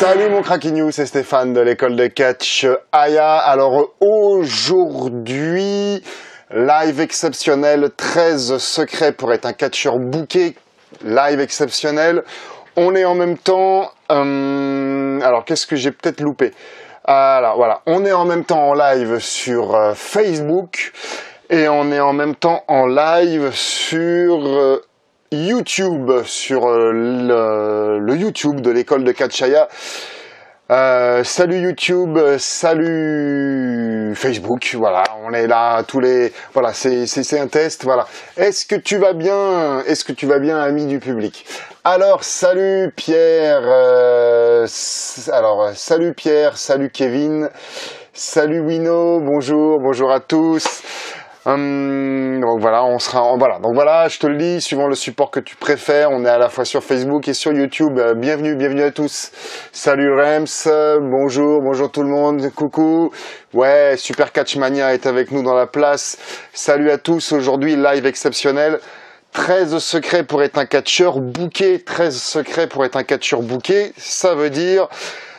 Salut mon Cracky News, c'est Stéphane de l'école de catch Aya. Alors aujourd'hui, live exceptionnel, 13 secrets pour être un catcheur booké. Live exceptionnel. On est en même temps... alors qu'est-ce que j'ai peut-être loupé? Alors voilà, on est en même temps en live sur Facebook et on est en même temps en live sur... YouTube, sur le YouTube de l'école de catch Aya. Salut YouTube, salut Facebook, voilà, on est là tous les... Voilà, c'est un test, voilà. Est-ce que tu vas bien? Est-ce que tu vas bien, ami du public? Alors, salut Pierre, salut Pierre, salut Kevin, salut Wino, bonjour à tous. Donc voilà, donc voilà, je te le dis, suivant le support que tu préfères, on est à la fois sur Facebook et sur YouTube. Bienvenue à tous. Salut Rems, bonjour tout le monde, coucou. Ouais, Super Catch Mania est avec nous dans la place. Salut à tous, aujourd'hui live exceptionnel. 13 secrets pour être un catcheur booké. 13 secrets pour être un catcheur booké, ça veut dire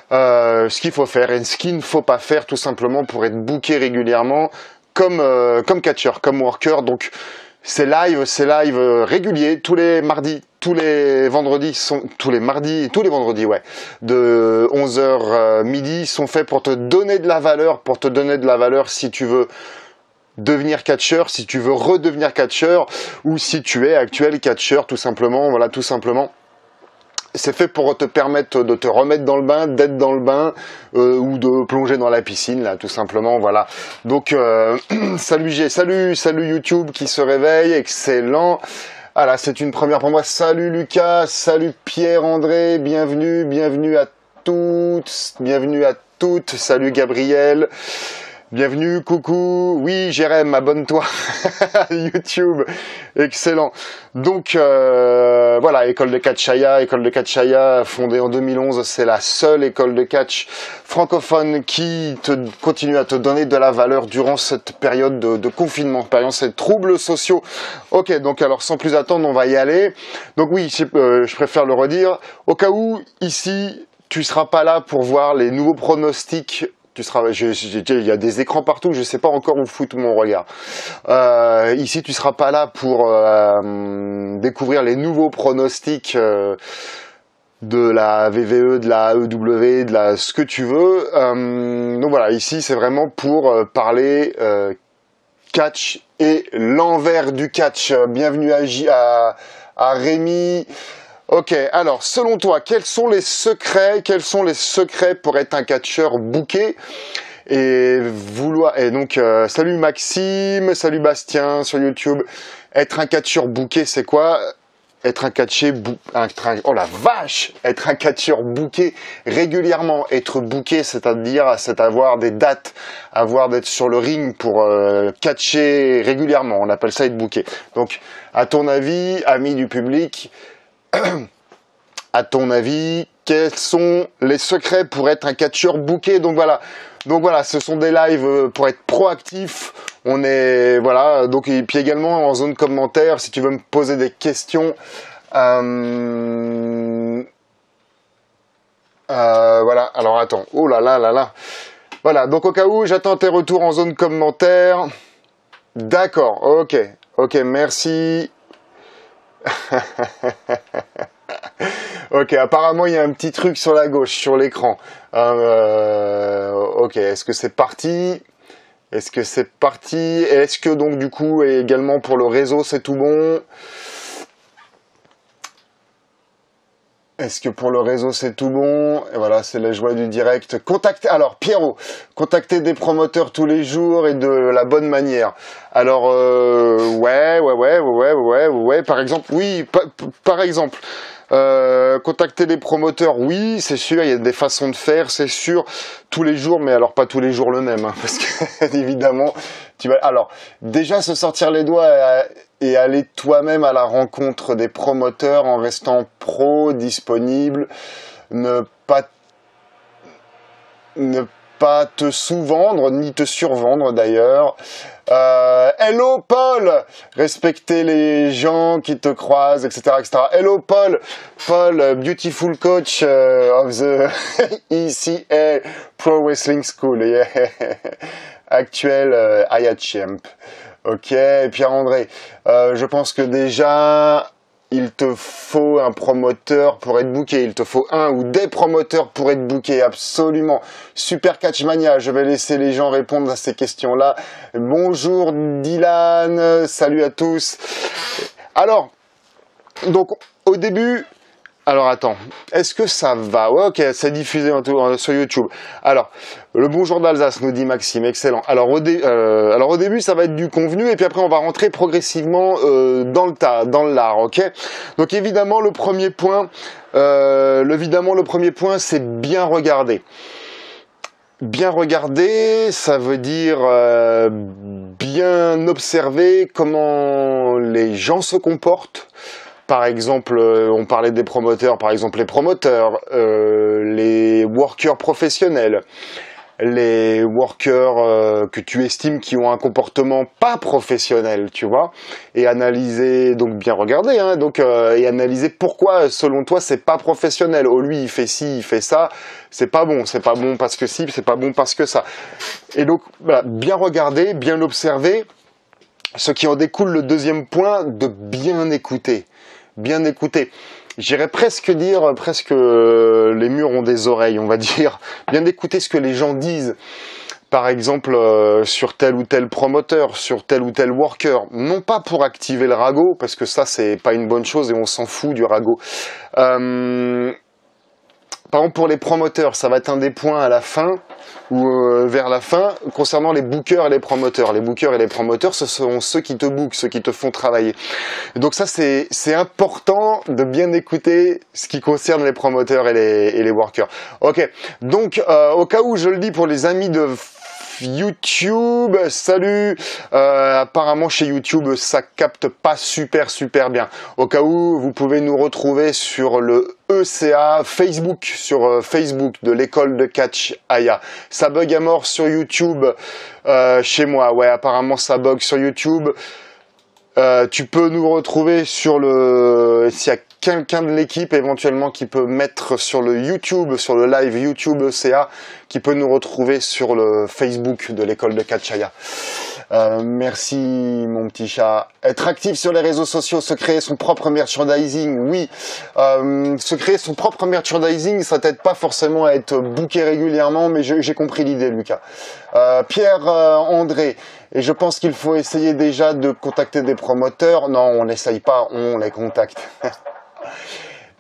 ce qu'il faut faire et ce qu'il ne faut pas faire tout simplement pour être booké régulièrement. Comme catcheur, comme worker, donc c'est live régulier, tous les mardis, tous les vendredis, ouais, de 11h midi sont faits pour te donner de la valeur, si tu veux devenir catcheur, si tu veux redevenir catcheur, ou si tu es actuel catcheur, tout simplement, voilà, tout simplement. C'est fait pour te permettre de te remettre dans le bain, d'être dans le bain, ou de plonger dans la piscine, là, tout simplement, voilà. Donc, salut YouTube qui se réveille, excellent. Ah là, c'est une première pour moi. Salut Lucas, salut Pierre-André, bienvenue à toutes, salut Gabriel. Bienvenue, coucou, oui Jérém, abonne-toi, YouTube, excellent. Donc voilà, école de catch Aya, fondée en 2011, c'est la seule école de catch francophone qui continue à te donner de la valeur durant cette période de confinement, ces troubles sociaux. Ok, donc alors sans plus attendre, on va y aller. Donc oui, je préfère le redire, au cas où ici tu seras pas là pour voir les nouveaux pronostics. Il y a des écrans partout, je sais pas encore où foutre mon regard. Ici, tu seras pas là pour découvrir les nouveaux pronostics de la VVE, de la AEW, de la ce que tu veux. Donc voilà, ici c'est vraiment pour parler catch et l'envers du catch. Bienvenue à Rémi. Ok, alors selon toi, quels sont les secrets pour être un catcheur booké donc salut Maxime, salut Bastien sur YouTube. Être un catcheur booké, c'est quoi? Être un catcheur booké régulièrement. Être booké, c'est avoir des dates, d'être sur le ring pour catcher régulièrement. On appelle ça être booké. Donc, à ton avis, ami du public, à ton avis, quels sont les secrets pour être un catcheur booké? Donc voilà, ce sont des lives pour être proactif. On est voilà, donc et puis également en zone commentaire, si tu veux me poser des questions. Voilà, alors attends, oh là là. Voilà, donc au cas où, j'attends tes retours en zone commentaire. D'accord, ok, merci. Ok, apparemment il y a un petit truc sur la gauche, sur l'écran. Ok, est-ce que c'est parti? Est-ce que donc du coup, et également pour le réseau, c'est tout bon? Est-ce que pour le réseau c'est tout bon? Et voilà, c'est la joie du direct. Alors Pierrot, contacter des promoteurs tous les jours et de la bonne manière. Alors ouais. Par exemple, oui, par exemple. Contacter des promoteurs, oui, c'est sûr, il y a des façons de faire, c'est sûr, tous les jours, mais alors pas tous les jours le même, hein, parce que évidemment, alors déjà se sortir les doigts et aller toi-même à la rencontre des promoteurs en restant disponible, ne pas te sous-vendre, ni te survendre d'ailleurs. Hello Paul, respecter les gens qui te croisent, etc., etc. Hello Paul, beautiful coach of the ECA Pro Wrestling School, yeah. Actuel IAChamp. Ok, Pierre-André, je pense que déjà il te faut un promoteur pour être booké, il te faut un ou des promoteurs pour être booké, absolument. Super Catchmania, je vais laisser les gens répondre à ces questions-là. Bonjour Dylan, salut à tous. Alors, donc au début... Alors attends, est-ce que ça va? Ouais, ok, c'est diffusé sur YouTube. Alors, le bonjour d'Alsace, nous dit Maxime, excellent. Alors au début, ça va être du convenu, et puis après, on va rentrer progressivement dans le lard, ok? Donc évidemment, le premier point, c'est bien regarder. Bien regarder, ça veut dire bien observer comment les gens se comportent. Par exemple, on parlait des promoteurs, par exemple les promoteurs, les workers professionnels, les workers que tu estimes qui ont un comportement pas professionnel, tu vois, et analyser, donc bien regarder, hein, et analyser pourquoi selon toi c'est pas professionnel. Oh lui il fait ci, il fait ça, c'est pas bon parce que ci, c'est pas bon parce que ça. Et donc voilà, bien regarder, bien observer, ce qui en découle le deuxième point, de bien écouter. Bien écouter. J'irais presque dire, les murs ont des oreilles, on va dire. Bien écouter ce que les gens disent. Par exemple, sur tel ou tel promoteur, sur tel ou tel worker. Non pas pour activer le ragot, parce que ça, c'est pas une bonne chose et on s'en fout du ragot. Par exemple, pour les promoteurs, ça va être un des points à la fin, ou vers la fin, concernant les bookers et les promoteurs. Les bookers et les promoteurs, ce sont ceux qui te bookent, ceux qui te font travailler. Et donc ça, c'est important de bien écouter ce qui concerne les promoteurs et les workers. Ok, donc au cas où je le dis pour les amis de YouTube, salut. Apparemment chez YouTube ça capte pas super bien. Au cas où, vous pouvez nous retrouver sur le ECA Facebook, sur Facebook de l'école de catch Aya. Ça bug à mort sur YouTube chez moi. Ouais, apparemment ça bug sur YouTube. Tu peux nous retrouver sur le... S'il y a quelqu'un de l'équipe éventuellement qui peut mettre sur le YouTube, sur le live YouTube ECA, qui peut nous retrouver sur le Facebook de l'école de Catchaya. Merci mon petit chat. Être actif sur les réseaux sociaux, se créer son propre merchandising, oui. Se créer son propre merchandising, ça t'aide pas forcément à être booké régulièrement, mais j'ai compris l'idée, Lucas. Pierre André, et je pense qu'il faut essayer déjà de contacter des promoteurs. Non, on n'essaye pas, on les contacte.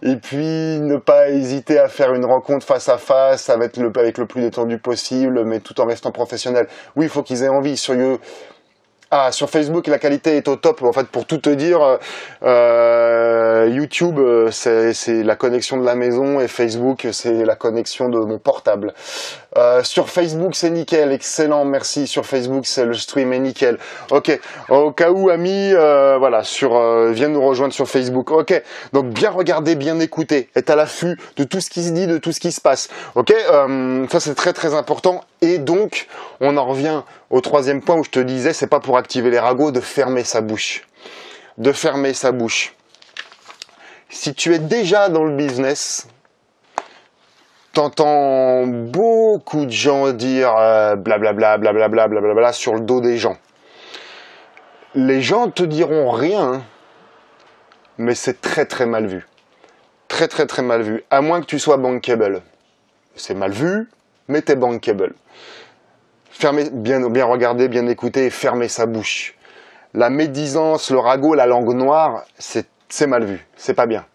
Et puis, ne pas hésiter à faire une rencontre face à face avec le plus détendu possible, mais tout en restant professionnel. Oui, il faut qu'ils aient envie. Sur Facebook, la qualité est au top. En fait, pour tout te dire, YouTube, c'est la connexion de la maison, et Facebook, c'est la connexion de mon portable. Sur Facebook, c'est nickel, excellent, merci. Sur Facebook, le stream est nickel. Ok, au cas où, amis, voilà, viens nous rejoindre sur Facebook. Ok, donc bien regarder, bien écouter, être à l'affût de tout ce qui se dit, de tout ce qui se passe. Ok, ça c'est très important. Et donc, on en revient au troisième point où je te disais, c'est pas pour activer les ragots, de fermer sa bouche. De fermer sa bouche. Si tu es déjà dans le business, t'entends beaucoup de gens dire blablabla, blablabla, blablabla sur le dos des gens. Les gens te diront rien, mais c'est très mal vu. Très mal vu. À moins que tu sois bankable. C'est mal vu, mais t'es bankable. Bien regarder, bien écouter et fermer sa bouche. La médisance, le ragot, la langue noire, c'est mal vu. C'est pas bien.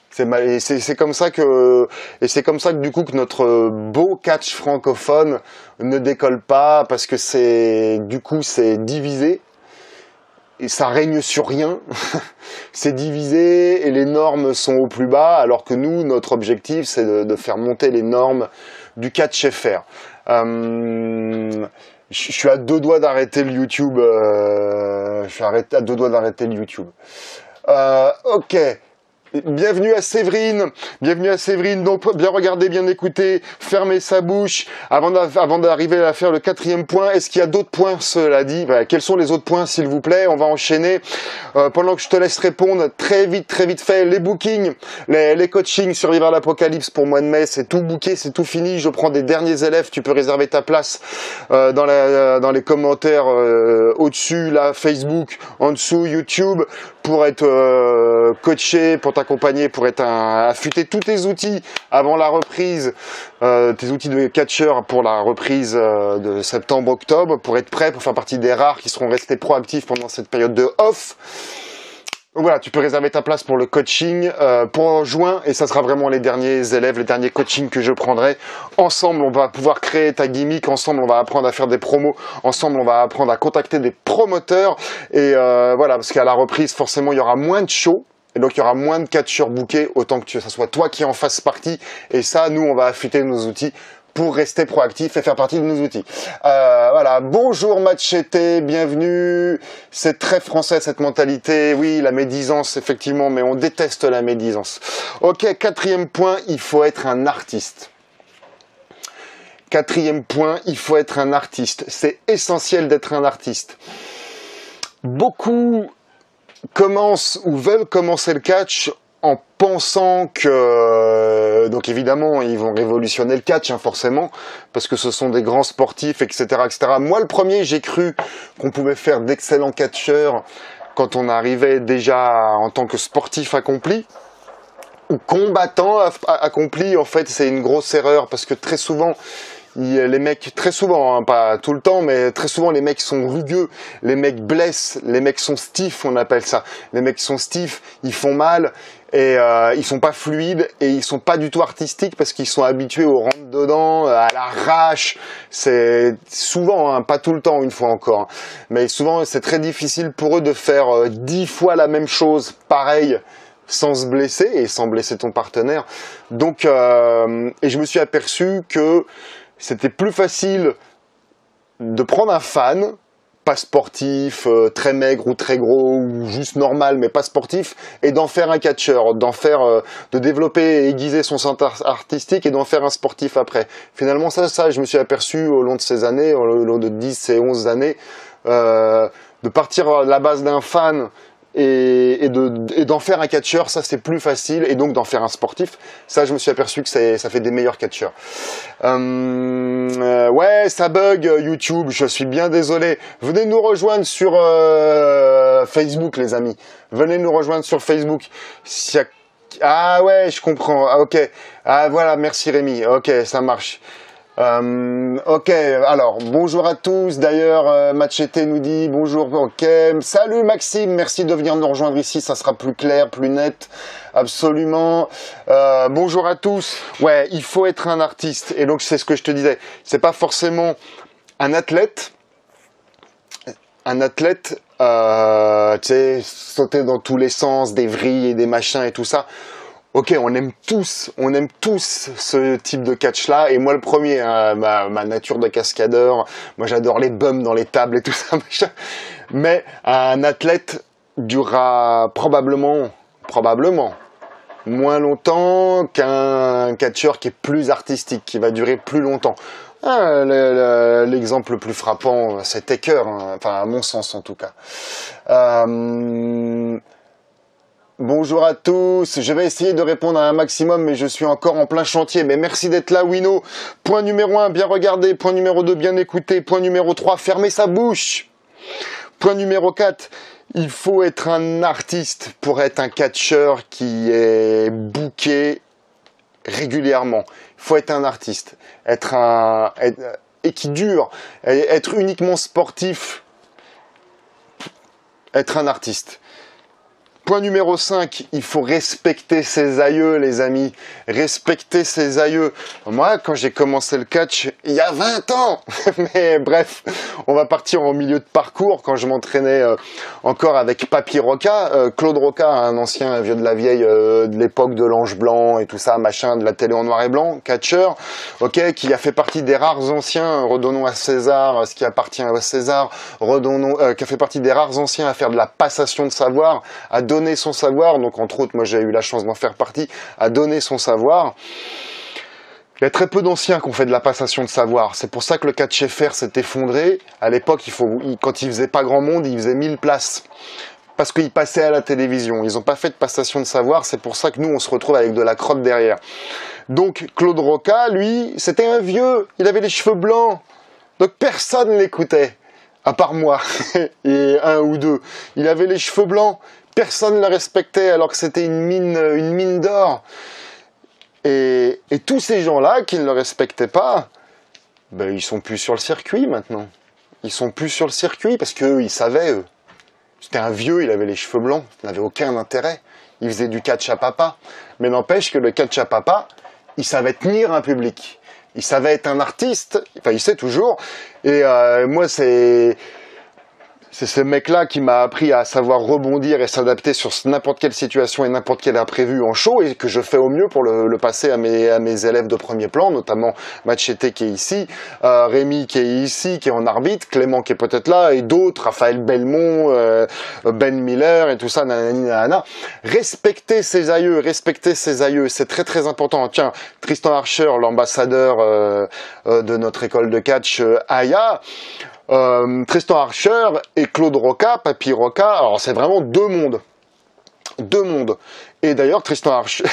C'est comme ça que du coup que notre beau catch francophone ne décolle pas, parce que c'est divisé et ça règne sur rien. C'est divisé et les normes sont au plus bas, alors que nous, notre objectif, c'est de faire monter les normes du catch FR. Je suis à deux doigts d'arrêter le YouTube. Ok. Bienvenue à Séverine, donc bien regarder, bien écouter, fermer sa bouche, avant d'arriver à faire le 4e point. Est-ce qu'il y a d'autres points, cela dit? Quels sont les autres points, s'il vous plaît? On va enchaîner, pendant que je te laisse répondre, très vite fait, les bookings, les coachings sur Vivre l'Apocalypse pour mois de mai, c'est tout booké, c'est tout fini, je prends des derniers élèves, tu peux réserver ta place dans les commentaires au-dessus, là, Facebook, en dessous, YouTube, pour être coaché, pour t'accompagner, pour être affûter tous tes outils avant la reprise, tes outils de catcheur pour la reprise de septembre-octobre, pour être prêt, pour faire partie des rares qui seront restés proactifs pendant cette période de off. Donc voilà, tu peux réserver ta place pour le coaching pour juin, et ça sera vraiment les derniers élèves, les derniers coachings que je prendrai. Ensemble, on va pouvoir créer ta gimmick, ensemble, on va apprendre à faire des promos, ensemble, on va apprendre à contacter des promoteurs, et voilà, parce qu'à la reprise, forcément, il y aura moins de shows, et donc il y aura moins de catcheurs bookés, autant que ça soit toi qui en fasses partie, et ça, nous, on va affûter nos outils pour rester proactif et faire partie de nos outils. Voilà, bonjour Machete, bienvenue. C'est très français cette mentalité, oui, la médisance effectivement, mais on déteste la médisance. Ok, 4e point, il faut être un artiste. 4e point, il faut être un artiste. C'est essentiel d'être un artiste. Beaucoup commencent ou veulent commencer le catch en pensant que, donc évidemment, ils vont révolutionner le catch, hein, forcément, parce que ce sont des grands sportifs, etc., etc. Moi, le premier, j'ai cru qu'on pouvait faire d'excellents catcheurs quand on arrivait déjà en tant que sportif accompli, ou combattant accompli. En fait, c'est une grosse erreur, parce que très souvent, les mecs, très souvent, hein, pas tout le temps, mais très souvent les mecs sont rugueux, les mecs blessent, les mecs sont stiffs, on appelle ça. Les mecs sont stiffs, ils font mal, et ils sont pas fluides, et ils sont pas du tout artistiques parce qu'ils sont habitués au rentre-dedans, à l'arrache. C'est souvent, hein, pas tout le temps, une fois encore, hein, mais souvent c'est très difficile pour eux de faire 10 fois la même chose, pareil, sans se blesser et sans blesser ton partenaire. Donc, et je me suis aperçu que c'était plus facile de prendre un fan, pas sportif, très maigre ou très gros, ou juste normal mais pas sportif, et d'en faire un catcheur, de développer et aiguiser son sens artistique et d'en faire un sportif après. Finalement, ça, je me suis aperçu au long de ces années, au long de 10 et 11 années, de partir à la base d'un fan et d'en faire un catcheur, ça c'est plus facile, et donc d'en faire un sportif, ça je me suis aperçu que ça fait des meilleurs catcheurs. Ouais, ça bug YouTube, je suis bien désolé. Venez nous rejoindre sur Facebook, les amis. Venez nous rejoindre sur Facebook. Ah ouais, je comprends. Ah, ok. Ah voilà, merci Rémi. Ok, ça marche. Ok, alors bonjour à tous. D'ailleurs, Machete nous dit bonjour. Ok, salut Maxime, merci de venir nous rejoindre ici, ça sera plus clair, plus net, absolument. Bonjour à tous. Ouais, il faut être un artiste, et donc c'est ce que je te disais. C'est pas forcément un athlète. Un athlète, tu sais, sauter dans tous les sens, des vrilles et des machins et tout ça. Ok, on aime tous ce type de catch-là, et moi le premier, hein, ma nature de cascadeur, moi j'adore les bums dans les tables et tout ça, machin. Mais un athlète durera probablement moins longtemps qu'un catcheur qui est plus artistique, qui va durer plus longtemps. L'exemple le plus frappant, c'est Taker, hein, enfin à mon sens en tout cas. Bonjour à tous, je vais essayer de répondre à un maximum, mais je suis encore en plein chantier. Mais merci d'être là, Wino. Point numéro 1, bien regarder. Point numéro 2, bien écouter. Point numéro 3, fermer sa bouche. Point numéro 4, il faut être un artiste pour être un catcheur qui est booké régulièrement. Il faut être un artiste, et qui dure, être uniquement sportif, être un artiste. Point numéro 5, il faut respecter ses aïeux, les amis. Respecter ses aïeux. Moi, quand j'ai commencé le catch, il y a 20 ans. Mais bref, on va partir au milieu de parcours, quand je m'entraînais encore avec Papy Roca. Claude Roca, un ancien vieux de la vieille de l'époque de l'Ange Blanc et tout ça, machin, de la télé en noir et blanc, catcheur, ok, qui a fait partie des rares anciens, redonnons à César ce qui appartient à César, qui a fait partie des rares anciens à faire de la passation de savoir, à donner donner son savoir, donc entre autres, moi j'ai eu la chance d'en faire partie, à donner son savoir. Il y a très peu d'anciens qui ont fait de la passation de savoir. C'est pour ça que le catch FR s'est effondré. À l'époque, quand il faisait pas grand monde, il faisait 1000 places. Parce qu'ils passaient à la télévision. Ils n'ont pas fait de passation de savoir. C'est pour ça que nous, on se retrouve avec de la crotte derrière. Donc, Claude Roca, lui, c'était un vieux. Il avait les cheveux blancs. Donc, personne ne l'écoutait. À part moi. Et un ou deux. Il avait les cheveux blancs. Personne ne le respectait alors que c'était une mine d'or. Et tous ces gens-là qui ne le respectaient pas, ben, ils sont plus sur le circuit maintenant. Ils sont plus sur le circuit parce qu'eux, ils savaient, eux. C'était un vieux, il avait les cheveux blancs, il n'avait aucun intérêt. Il faisait du catch à papa. Mais n'empêche que le catch à papa, il savait tenir un public. Il savait être un artiste, enfin il sait toujours. Et moi, c'est ce mec-là qui m'a appris à savoir rebondir et s'adapter sur n'importe quelle situation et n'importe quel imprévu en show, et que je fais au mieux pour le passer à mes élèves de premier plan, notamment Machete qui est ici, Rémi qui est ici, qui est en arbitre, Clément qui est peut-être là, et d'autres, Raphaël Belmont, Ben Miller et tout ça, nanana. Respectez ses aïeux, c'est très très important. Tiens, Tristan Archer, l'ambassadeur de notre école de catch Aya, Tristan Archer et Claude Roca, Papy Roca, alors c'est vraiment deux mondes. Et d'ailleurs, Tristan Archer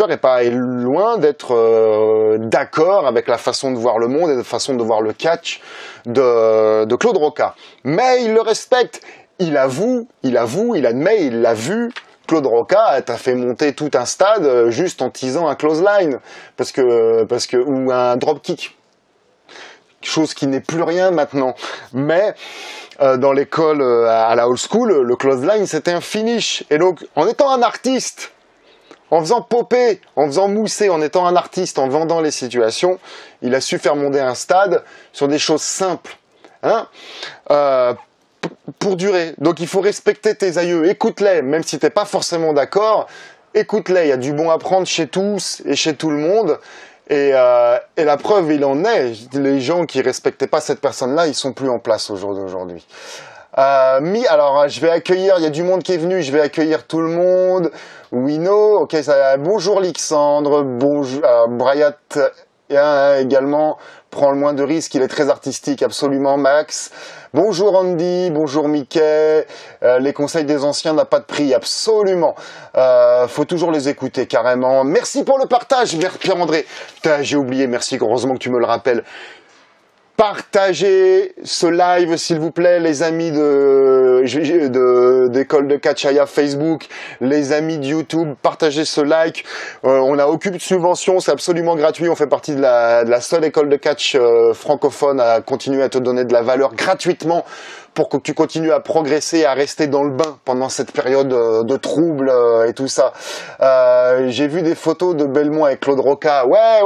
est pas loin d'être d'accord avec la façon de voir le monde et la façon de voir le catch de Claude Roca. Mais il le respecte. Il avoue, il admet, il l'a vu. Claude Roca t'a fait monter tout un stade juste en teasant un clothesline, ou un dropkick. Chose qui n'est plus rien maintenant. Mais dans l'école à la old school, le clothesline c'était un finish. Et donc, en étant un artiste, en faisant popper, en faisant mousser, en étant un artiste, en vendant les situations, il a su faire monter un stade sur des choses simples. Hein, pour durer. Donc il faut respecter tes aïeux. Écoute-les, même si t'es pas forcément d'accord. Écoute-les. Il y a du bon à prendre chez tous et chez tout le monde. Et la preuve, il en est. Les gens qui respectaient pas cette personne-là, ils sont plus en place au jour d'aujourd'hui. Alors, je vais accueillir, il y a du monde qui est venu, je vais accueillir tout le monde. Wino, ok, bonjour Alexandre, bonjour, Briat également, prend le moins de risques, il est très artistique, absolument, Max. Bonjour Andy, bonjour Mickey, les conseils des anciens n'ont pas de prix, absolument. Faut toujours les écouter, carrément. Merci pour le partage, Pierre-André. J'ai oublié, merci, heureusement que tu me le rappelles. Partagez ce live, s'il vous plaît, les amis d'école de catch Aya Facebook, les amis de YouTube, partagez ce like. On n'a aucune subvention, c'est absolument gratuit. On fait partie de la seule école de catch francophone à continuer à te donner de la valeur gratuitement pour que tu continues à progresser, à rester dans le bain pendant cette période de trouble et tout ça. J'ai vu des photos de Belmont avec Claude Roca. Ouais.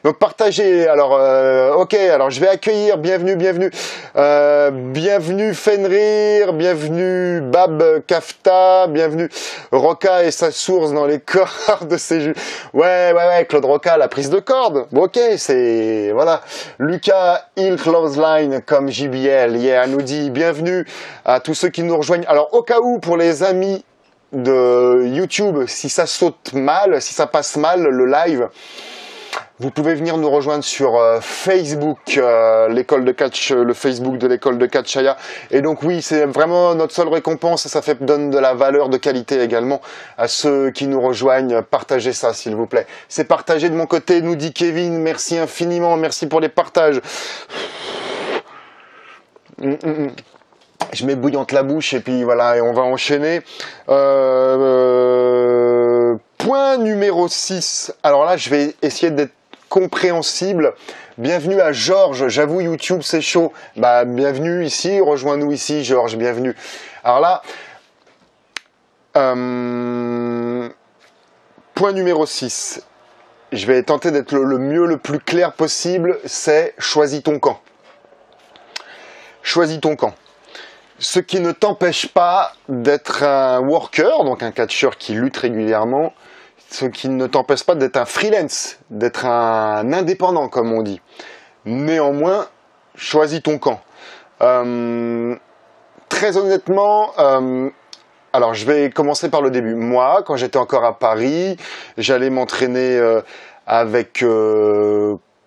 Donc partagez. Alors, ok. Alors je vais accueillir. Bienvenue. Bienvenue Fenrir. Bienvenue Bab Kafta. Bienvenue Roca et sa source dans les corps de ses jus. Ouais. Claude Roca, la prise de corde. Bon, ok, c'est voilà. Lucas Hill Clothesline comme JBL. Yeah, nous dit. Bienvenue à tous ceux qui nous rejoignent. Alors, au cas où, pour les amis de YouTube, si ça saute mal, si ça passe mal, le live, vous pouvez venir nous rejoindre sur Facebook, l'école de catch, le Facebook de l'école de catch Aya. Et donc oui, c'est vraiment notre seule récompense et ça donne de la valeur de qualité également à ceux qui nous rejoignent. Partagez ça, s'il vous plaît. C'est partagé de mon côté, nous dit Kevin. Merci infiniment, merci pour les partages. Je mets bouillante la bouche et puis voilà, et on va enchaîner. Point numéro 6. Alors là, je vais essayer d'être compréhensible. Bienvenue à Georges. J'avoue, YouTube, c'est chaud. Bah, bienvenue ici. Rejoins-nous ici, Georges. Bienvenue. Alors là, point numéro 6. Je vais tenter d'être le plus clair possible. C'est choisis ton camp. Choisis ton camp. Ce qui ne t'empêche pas d'être un worker, donc un catcheur qui lutte régulièrement, ce qui ne t'empêche pas d'être un freelance, d'être un indépendant, comme on dit. Néanmoins, choisis ton camp. Très honnêtement, Alors, je vais commencer par le début. Moi, quand j'étais encore à Paris, j'allais m'entraîner avec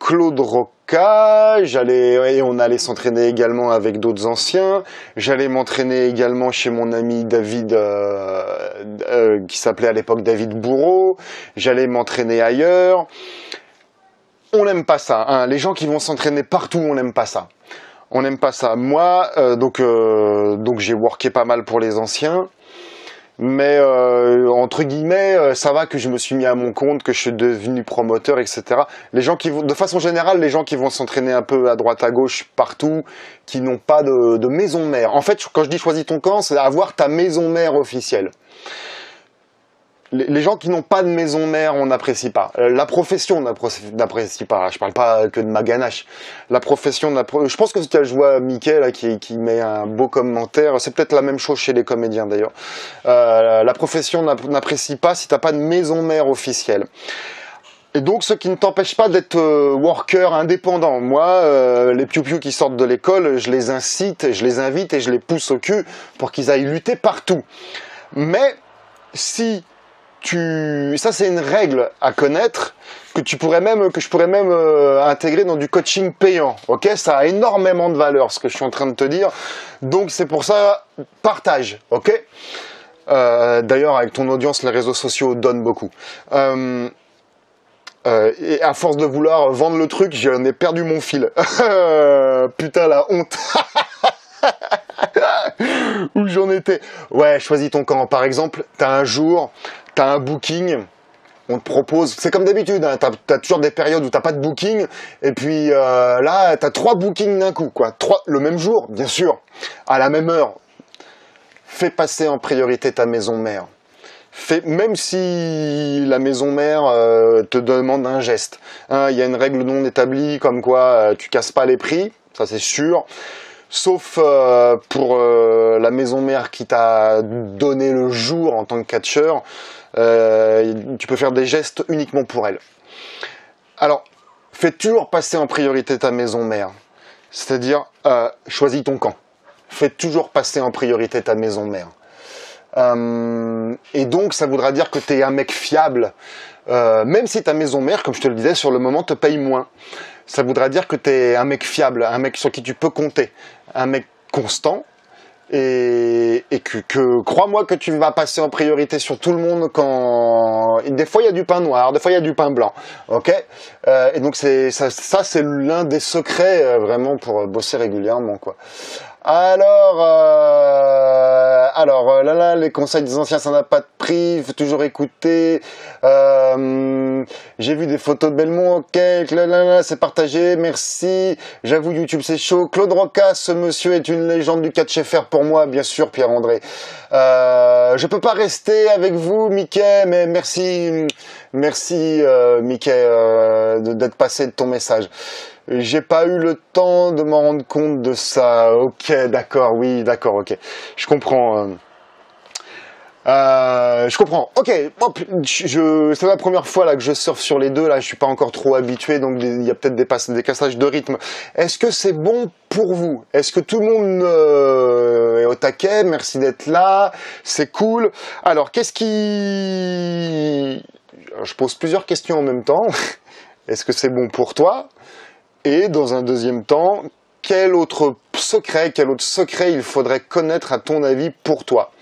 Claude Roca, et on allait s'entraîner également avec d'autres anciens. J'allais m'entraîner également chez mon ami David, qui s'appelait à l'époque David Bourreau. J'allais m'entraîner ailleurs. On n'aime pas ça, hein. Les gens qui vont s'entraîner partout, on n'aime pas ça. On n'aime pas ça. Moi, donc j'ai worké pas mal pour les anciens. Mais entre guillemets, ça va que je me suis mis à mon compte, que je suis devenu promoteur, etc. Les gens qui vont, de façon générale, les gens qui vont s'entraîner un peu à droite, à gauche, partout, qui n'ont pas de maison mère. En fait, quand je dis choisis ton camp, c'est avoir ta maison mère officielle. Les gens qui n'ont pas de maison mère, on n'apprécie pas. La profession, on n'apprécie pas. Je parle pas que de ma ganache. La profession, je pense que je vois Mickey là, qui met un beau commentaire. C'est peut-être la même chose chez les comédiens d'ailleurs. La profession n'apprécie pas si t'as pas de maison mère officielle. Et donc, ce qui ne t'empêche pas d'être worker indépendant. Moi, les piou-piou qui sortent de l'école, je les incite, je les invite et je les pousse au cul pour qu'ils aillent lutter partout. Mais si ça c'est une règle à connaître que je pourrais même intégrer dans du coaching payant. Ok, ça a énormément de valeur ce que je suis en train de te dire. Donc c'est pour ça, partage. Ok. D'ailleurs avec ton audience, les réseaux sociaux donnent beaucoup. Et à force de vouloir vendre le truc, j'en ai perdu mon fil. Putain la honte. Où j'en étais. Ouais, choisis ton camp. Par exemple, t'as un booking, on te propose, c'est comme d'habitude, hein, t'as toujours des périodes où t'as pas de booking, et puis là, t'as 3 bookings d'un coup, quoi. 3 le même jour, bien sûr, à la même heure. Fais passer en priorité ta maison mère. Même si la maison mère te demande un geste. Hein, y a une règle non établie, comme quoi tu casses pas les prix, ça c'est sûr. Sauf pour la maison mère qui t'a donné le jour en tant que catcheur, tu peux faire des gestes uniquement pour elle. Alors, fais toujours passer en priorité ta maison mère. C'est-à-dire, choisis ton camp. Fais toujours passer en priorité ta maison mère. Et donc, ça voudra dire que tu es un mec fiable. Même si ta maison mère, comme je te le disais, sur le moment te paye moins. Ça voudra dire que tu es un mec fiable, un mec sur qui tu peux compter, un mec constant, et que crois-moi que tu vas passer en priorité sur tout le monde quand... Et des fois il y a du pain noir, des fois il y a du pain blanc, ok. Et donc ça c'est l'un des secrets vraiment pour bosser régulièrement, quoi. Alors là, les conseils des anciens, ça n'a pas de prix, il faut toujours écouter. J'ai vu des photos de Belmont, ok, c'est partagé, merci. J'avoue, YouTube, c'est chaud. Claude Roca, ce monsieur est une légende du catch FR pour moi, bien sûr, Pierre-André. Je peux pas rester avec vous, Mickey, mais merci, Mickey, d'être passé de ton message. J'ai pas eu le temps de m'en rendre compte de ça. Ok, d'accord, oui, d'accord, ok. Je comprends. Je comprends. Ok, c'est la première fois là que je surfe sur les deux. Là, je suis pas encore trop habitué, donc il y a peut-être des cassages de rythme. Est-ce que c'est bon pour vous? Est-ce que tout le monde est au taquet? Merci d'être là. C'est cool. Alors, je pose plusieurs questions en même temps. Est-ce que c'est bon pour toi? Et dans un deuxième temps, quel autre secret il faudrait connaître à ton avis pour toi?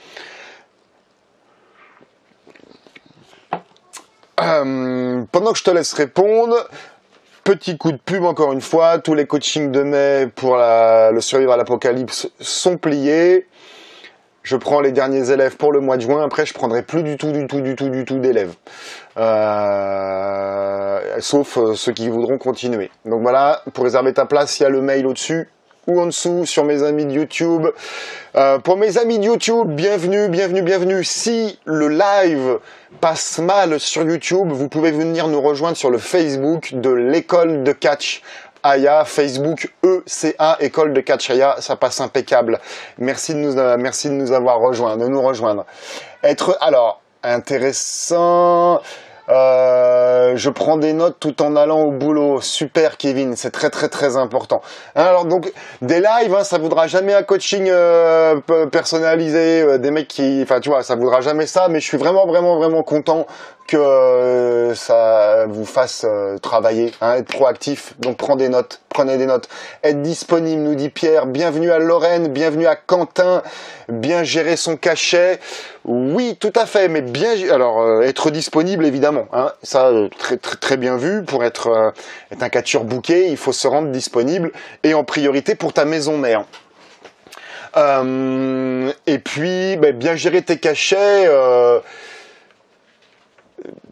Pendant que je te laisse répondre, petit coup de pub encore une fois, tous les coachings de mai pour le survivre à l'apocalypse sont pliés. Je prends les derniers élèves pour le mois de juin, après je prendrai plus du tout d'élèves. Sauf ceux qui voudront continuer. Donc voilà, pour réserver ta place, il y a le mail au-dessus ou en dessous sur mes amis de YouTube. Pour mes amis de YouTube, bienvenue. Si le live passe mal sur YouTube, vous pouvez venir nous rejoindre sur le Facebook de l'école de catch Aya, Facebook ECA, école de catch Aya, ça passe impeccable. Merci de nous avoir rejoints, de nous rejoindre. Alors, intéressant. Je prends des notes tout en allant au boulot. Super, Kevin, c'est très très très important. Hein, alors donc des lives, hein, ça voudra jamais un coaching personnalisé, des mecs qui, enfin tu vois, ça voudra jamais ça. Mais je suis vraiment vraiment vraiment content que ça vous fasse travailler, hein, être proactif. Donc prends des notes, prenez des notes. Être disponible, nous dit Pierre. Bienvenue à Lorraine, bienvenue à Quentin. Bien gérer son cachet. Oui, tout à fait, mais bien. Alors être disponible, évidemment. Hein, ça, très très très bien vu. Pour être un catcheur booké, il faut se rendre disponible et en priorité pour ta maison mère. Et puis, bien gérer tes cachets.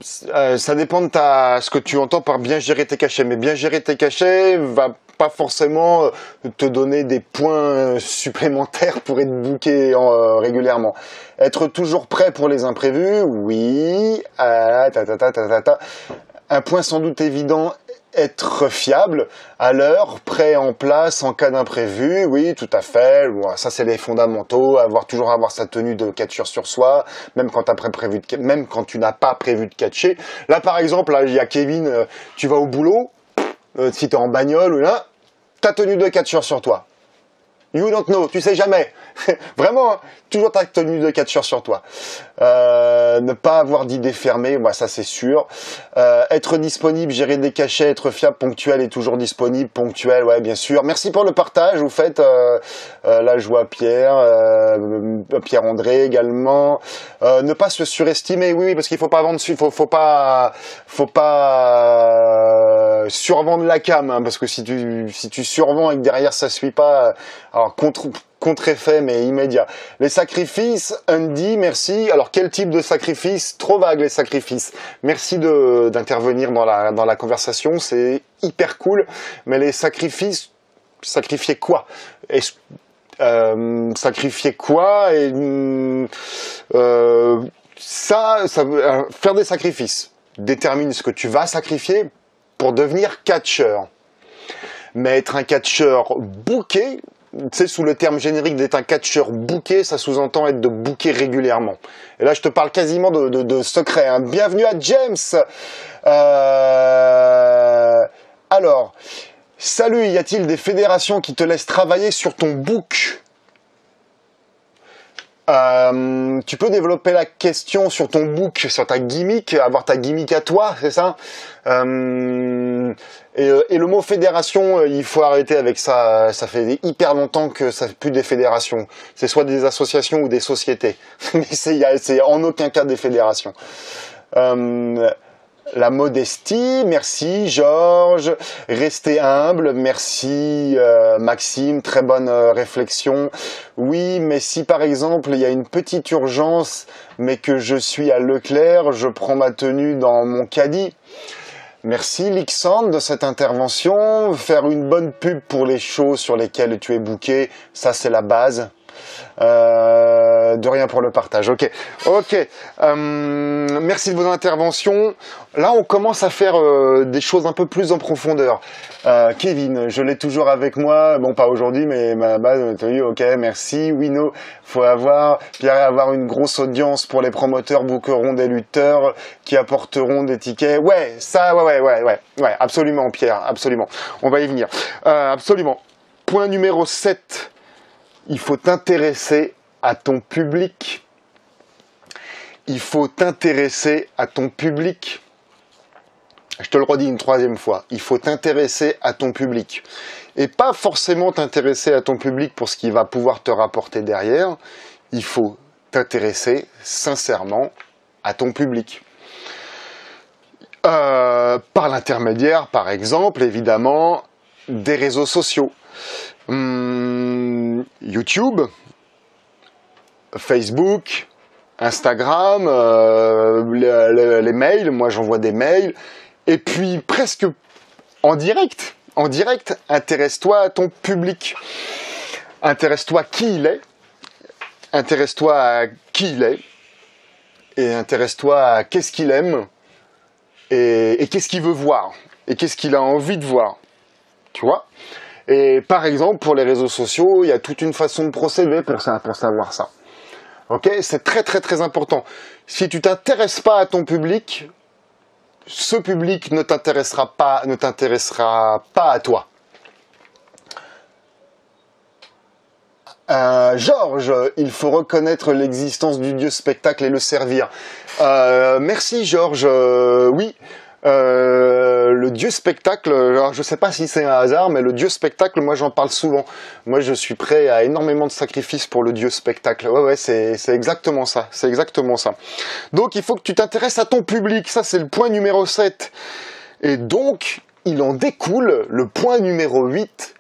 Ça dépend de ce que tu entends par bien gérer tes cachets. Mais bien gérer tes cachets va pas forcément te donner des points supplémentaires pour être booké régulièrement. Être toujours prêt pour les imprévus, oui. Un point sans doute évident, être fiable, à l'heure, prêt en place en cas d'imprévu, oui, tout à fait. Bon, ça c'est les fondamentaux, toujours avoir sa tenue de catcheur sur soi, même quand même quand tu n'as pas prévu de catcher. Là par exemple, là il y a Kevin, tu vas au boulot, si tu es en bagnole ou là, ta tenue de catcheur sur toi. You don't know, tu sais jamais. Vraiment, hein, toujours ta tenue de catcheur sur toi. Ne pas avoir d'idées fermées, bah, ça c'est sûr. Être disponible, gérer des cachets, être fiable, ponctuel et toujours disponible, ponctuel, ouais bien sûr. Merci pour le partage, vous faites. Là je vois Pierre, Pierre-André également. Ne pas se surestimer, oui, parce qu'il faut pas vendre, faut pas survendre la cam, hein, parce que si tu survends et que derrière ça suit pas, alors contre-effet mais immédiat. Les sacrifices, Andy, merci. Alors quel type de sacrifice? Trop vague les sacrifices. Merci d'intervenir dans la conversation, c'est hyper cool. Mais les sacrifices, sacrifier quoi? Sacrifier quoi? Et faire des sacrifices détermine ce que tu vas sacrifier pour devenir catcheur. Mais être un catcheur booké, tu sais, sous le terme générique d'être un catcheur booké, ça sous-entend être de booker régulièrement. Et là, je te parle quasiment de secret. Hein. Bienvenue à James. Alors, salut, y a-t-il des fédérations qui te laissent travailler sur ton book? Tu peux développer la question sur ton book, sur ta gimmick, avoir ta gimmick à toi, c'est ça? Et le mot fédération, il faut arrêter avec ça. Ça fait hyper longtemps que ça fait plus des fédérations. C'est soit des associations ou des sociétés. Mais c'est en aucun cas des fédérations. La modestie, merci Georges. Rester humble, merci Maxime, très bonne réflexion. Oui, mais si par exemple il y a une petite urgence, mais que je suis à Leclerc, je prends ma tenue dans mon caddie. Merci Lixandre de cette intervention. Faire une bonne pub pour les shows sur lesquels tu es booké, ça c'est la base. De rien pour le partage. Ok. Merci de vos interventions. Là, on commence à faire des choses un peu plus en profondeur. Kevin, je l'ai toujours avec moi. Bon, pas aujourd'hui, mais ma base. Ok, merci. Wino, faut avoir une grosse audience pour les promoteurs bookeront des lutteurs qui apporteront des tickets. Ouais, ça, ouais, absolument, Pierre, absolument. On va y venir. Absolument. Point numéro 7. Il faut t'intéresser à ton public. Il faut t'intéresser à ton public. Je te le redis une troisième fois. Il faut t'intéresser à ton public. Et pas forcément t'intéresser à ton public pour ce qu'il va pouvoir te rapporter derrière. Il faut t'intéresser sincèrement à ton public. Par l'intermédiaire, par exemple, évidemment, des réseaux sociaux. YouTube, Facebook, Instagram, les mails, moi j'envoie des mails, et puis presque en direct, intéresse-toi à ton public, intéresse-toi qui il est, intéresse-toi à qui il est, et intéresse-toi à qu'est-ce qu'il aime, et qu'est-ce qu'il veut voir, et qu'est-ce qu'il a envie de voir, tu vois. Et par exemple, pour les réseaux sociaux, il y a toute une façon de procéder pour savoir ça. Ok, c'est très très très important. Si tu t'intéresses pas à ton public, ce public ne t'intéressera pas à toi. Georges, il faut reconnaître l'existence du dieu spectacle et le servir. Merci Georges, oui. Le dieu spectacle, alors je sais pas si c'est un hasard, mais le dieu spectacle, moi j'en parle souvent. Moi je suis prêt à énormément de sacrifices pour le dieu spectacle. Ouais, c'est exactement ça, c'est exactement ça. Donc il faut que tu t'intéresses à ton public, ça c'est le point numéro 7. Et donc, il en découle le point numéro 8,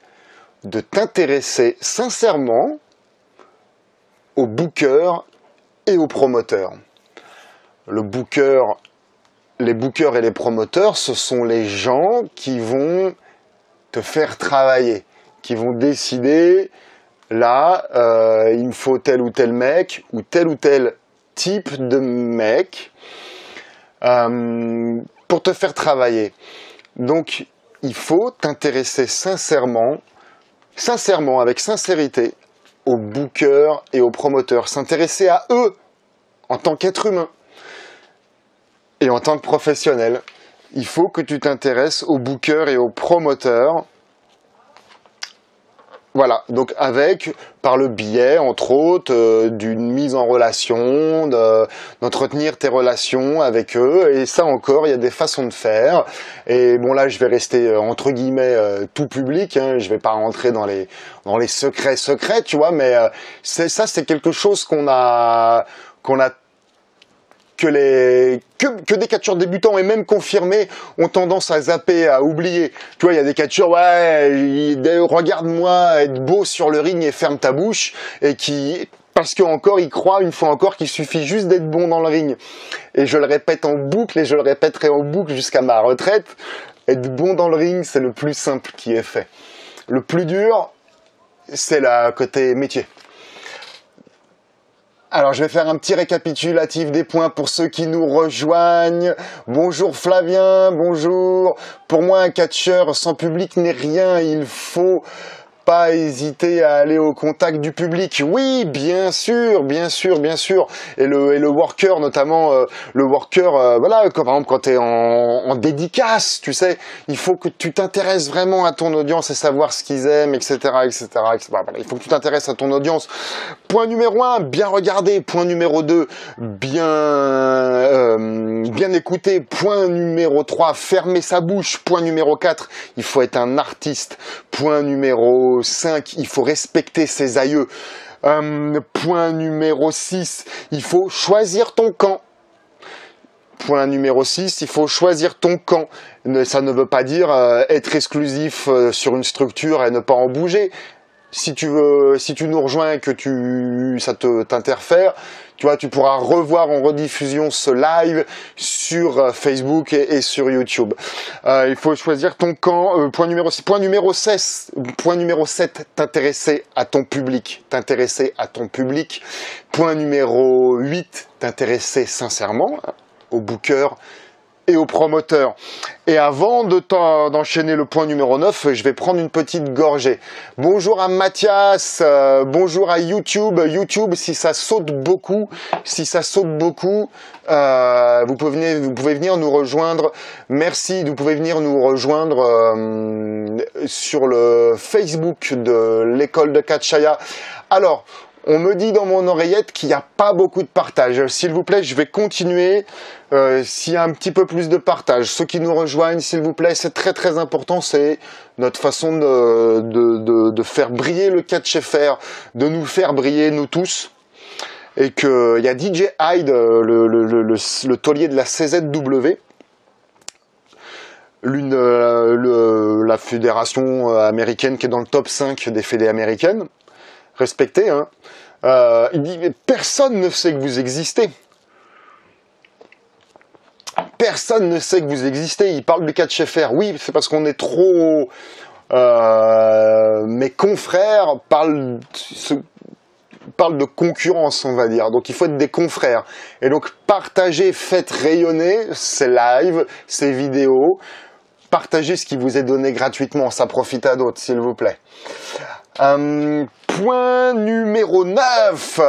de t'intéresser sincèrement aux bookers et aux promoteurs. Les bookers et les promoteurs, ce sont les gens qui vont te faire travailler, qui vont décider, là, il me faut tel ou tel mec, ou tel type de mec, pour te faire travailler. Donc, il faut t'intéresser sincèrement, avec sincérité, aux bookers et aux promoteurs. S'intéresser à eux, en tant qu'être humain. Et en tant que professionnel, il faut que tu t'intéresses aux bookers et aux promoteurs. Voilà, donc par le biais, entre autres, d'une mise en relation, d'entretenir tes relations avec eux. Et ça encore, il y a des façons de faire. Et bon là, je vais rester, entre guillemets, tout public. Hein, je vais pas rentrer dans les secrets, tu vois. Mais c'est quelque chose que des catcheurs débutants et même confirmés ont tendance à zapper, à oublier. Tu vois, il y a des catcheurs, regarde-moi être beau sur le ring et ferme ta bouche, et parce qu'encore ils croient une fois encore qu'il suffit juste d'être bon dans le ring. Et je le répète en boucle et je le répéterai en boucle jusqu'à ma retraite, être bon dans le ring, c'est le plus simple qui est fait. Le plus dur, c'est le côté métier. Alors, je vais faire un petit récapitulatif des points pour ceux qui nous rejoignent. Bonjour Flavien, bonjour. Pour moi, un catcheur sans public n'est rien. Il faut pas hésiter à aller au contact du public. Oui, bien sûr. Et le worker, notamment, voilà, comme par exemple quand tu es en dédicace, tu sais, il faut que tu t'intéresses vraiment à ton audience et savoir ce qu'ils aiment, etc. Voilà, il faut que tu t'intéresses à ton audience. Point numéro 1, bien regarder. Point numéro 2, bien écouter. Point numéro 3, fermer sa bouche. Point numéro 4, il faut être un artiste. Point numéro 5, il faut respecter ses aïeux. Point numéro 6, il faut choisir ton camp. Point numéro 6, il faut choisir ton camp. Ça ne veut pas dire être exclusif sur une structure et ne pas en bouger. Si tu nous rejoins et que ça t'interfère, tu vois, tu pourras revoir en rediffusion ce live sur Facebook et sur YouTube. Il faut choisir ton camp. Point numéro 6. Point numéro 7, t'intéresser à ton public. Point numéro 8, t'intéresser sincèrement aux bookers et aux promoteurs. Et avant d'enchaîner le point numéro 9, je vais prendre une petite gorgée. Bonjour à Mathias, bonjour à YouTube. YouTube, si ça saute beaucoup, vous pouvez venir nous rejoindre. Merci, vous pouvez venir nous rejoindre sur le Facebook de l'école de Catchaya. Alors, on me dit dans mon oreillette qu'il n'y a pas beaucoup de partage. S'il vous plaît, je vais continuer s'il y a un petit peu plus de partage. Ceux qui nous rejoignent, s'il vous plaît, c'est très très important. C'est notre façon de faire briller le catch FR, de nous faire briller nous tous. Et qu'il y a DJ Hyde, le taulier de la CZW, la fédération américaine qui est dans le top 5 des fédés américaines, respectée, hein. Il dit, mais personne ne sait que vous existez. Personne ne sait que vous existez. Il parle du catch FR. Oui, c'est parce qu'on est trop... mes confrères parlent de concurrence, on va dire. Donc il faut être des confrères. Et donc partagez, faites rayonner ces lives, ces vidéos. Partagez ce qui vous est donné gratuitement. Ça profite à d'autres, s'il vous plaît. Point numéro 9.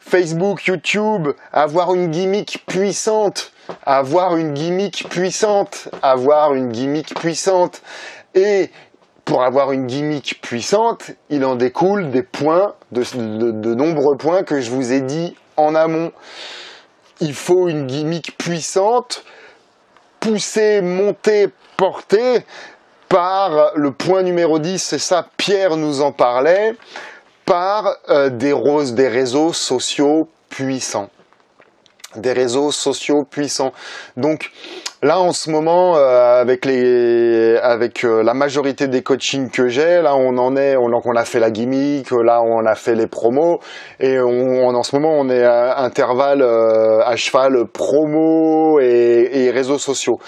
Facebook, YouTube, avoir une gimmick puissante, avoir une gimmick puissante, avoir une gimmick puissante. Et pour avoir une gimmick puissante, il en découle des points, de nombreux points que je vous ai dit en amont. Il faut une gimmick puissante, poussée, montée, portée par le point numéro 10, c'est ça, Pierre nous en parlait, par des réseaux sociaux puissants. Des réseaux sociaux puissants. Donc là en ce moment avec la majorité des coachings que j'ai, là on a fait la gimmick, là on a fait les promos et en ce moment on est à intervalle à cheval promo et réseaux sociaux.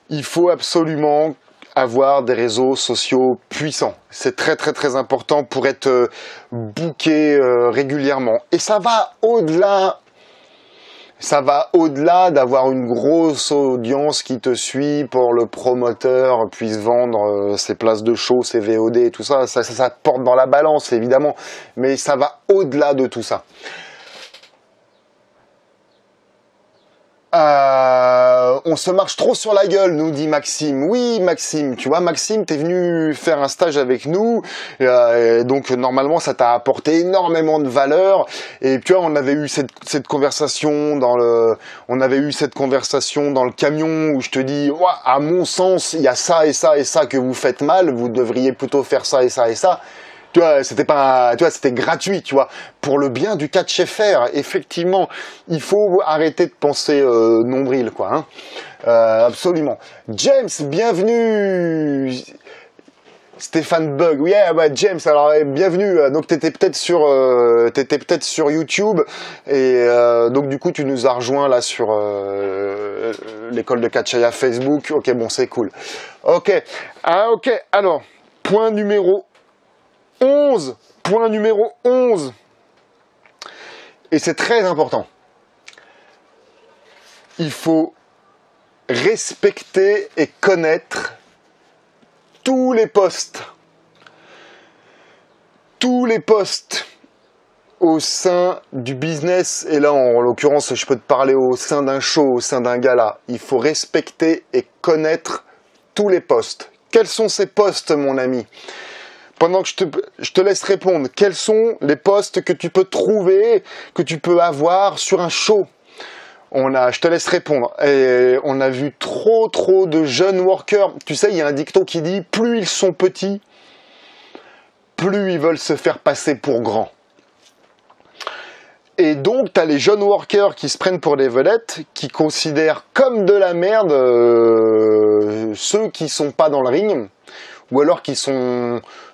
Il faut absolument avoir des réseaux sociaux puissants. C'est très très très important pour être booké régulièrement. Et ça va au-delà d'avoir une grosse audience qui te suit pour le promoteur puisse vendre ses places de show, ses VOD et tout ça. Ça porte dans la balance évidemment, mais ça va au-delà de tout ça. On se marche trop sur la gueule, nous dit Maxime. Oui, Maxime, tu vois, Maxime, t'es venu faire un stage avec nous, et donc normalement ça t'a apporté énormément de valeur. Et tu vois, on avait eu cette conversation dans le camion où je te dis, ouais, à mon sens, il y a ça et ça et ça que vous faites mal, vous devriez plutôt faire ça et ça et ça. Tu vois, c'était gratuit, tu vois, pour le bien du catch FR. Effectivement, il faut arrêter de penser nombril, quoi. Hein. Absolument. James, bienvenue. Stéphane Bug, oui, yeah, bah, James, alors bienvenue. Donc t'étais peut-être sur YouTube et donc du coup tu nous as rejoint là sur l'école de Catchaya Facebook. Ok, bon, c'est cool. Ok, ok. Alors point numéro 11, point numéro 11, et c'est très important, il faut respecter et connaître tous les posts au sein du business, et là en l'occurrence je peux te parler au sein d'un show, au sein d'un gala, il faut respecter et connaître tous les posts. Quels sont ces posts, mon ami ? Pendant que je te laisse répondre, quels sont les posts que tu peux trouver, que tu peux avoir sur un show ? Je te laisse répondre. Et on a vu trop de jeunes workers. Tu sais, il y a un dicton qui dit, plus ils sont petits, plus ils veulent se faire passer pour grands. Et donc, tu as les jeunes workers qui se prennent pour des vedettes, qui considèrent comme de la merde ceux qui sont pas dans le ring, ou alors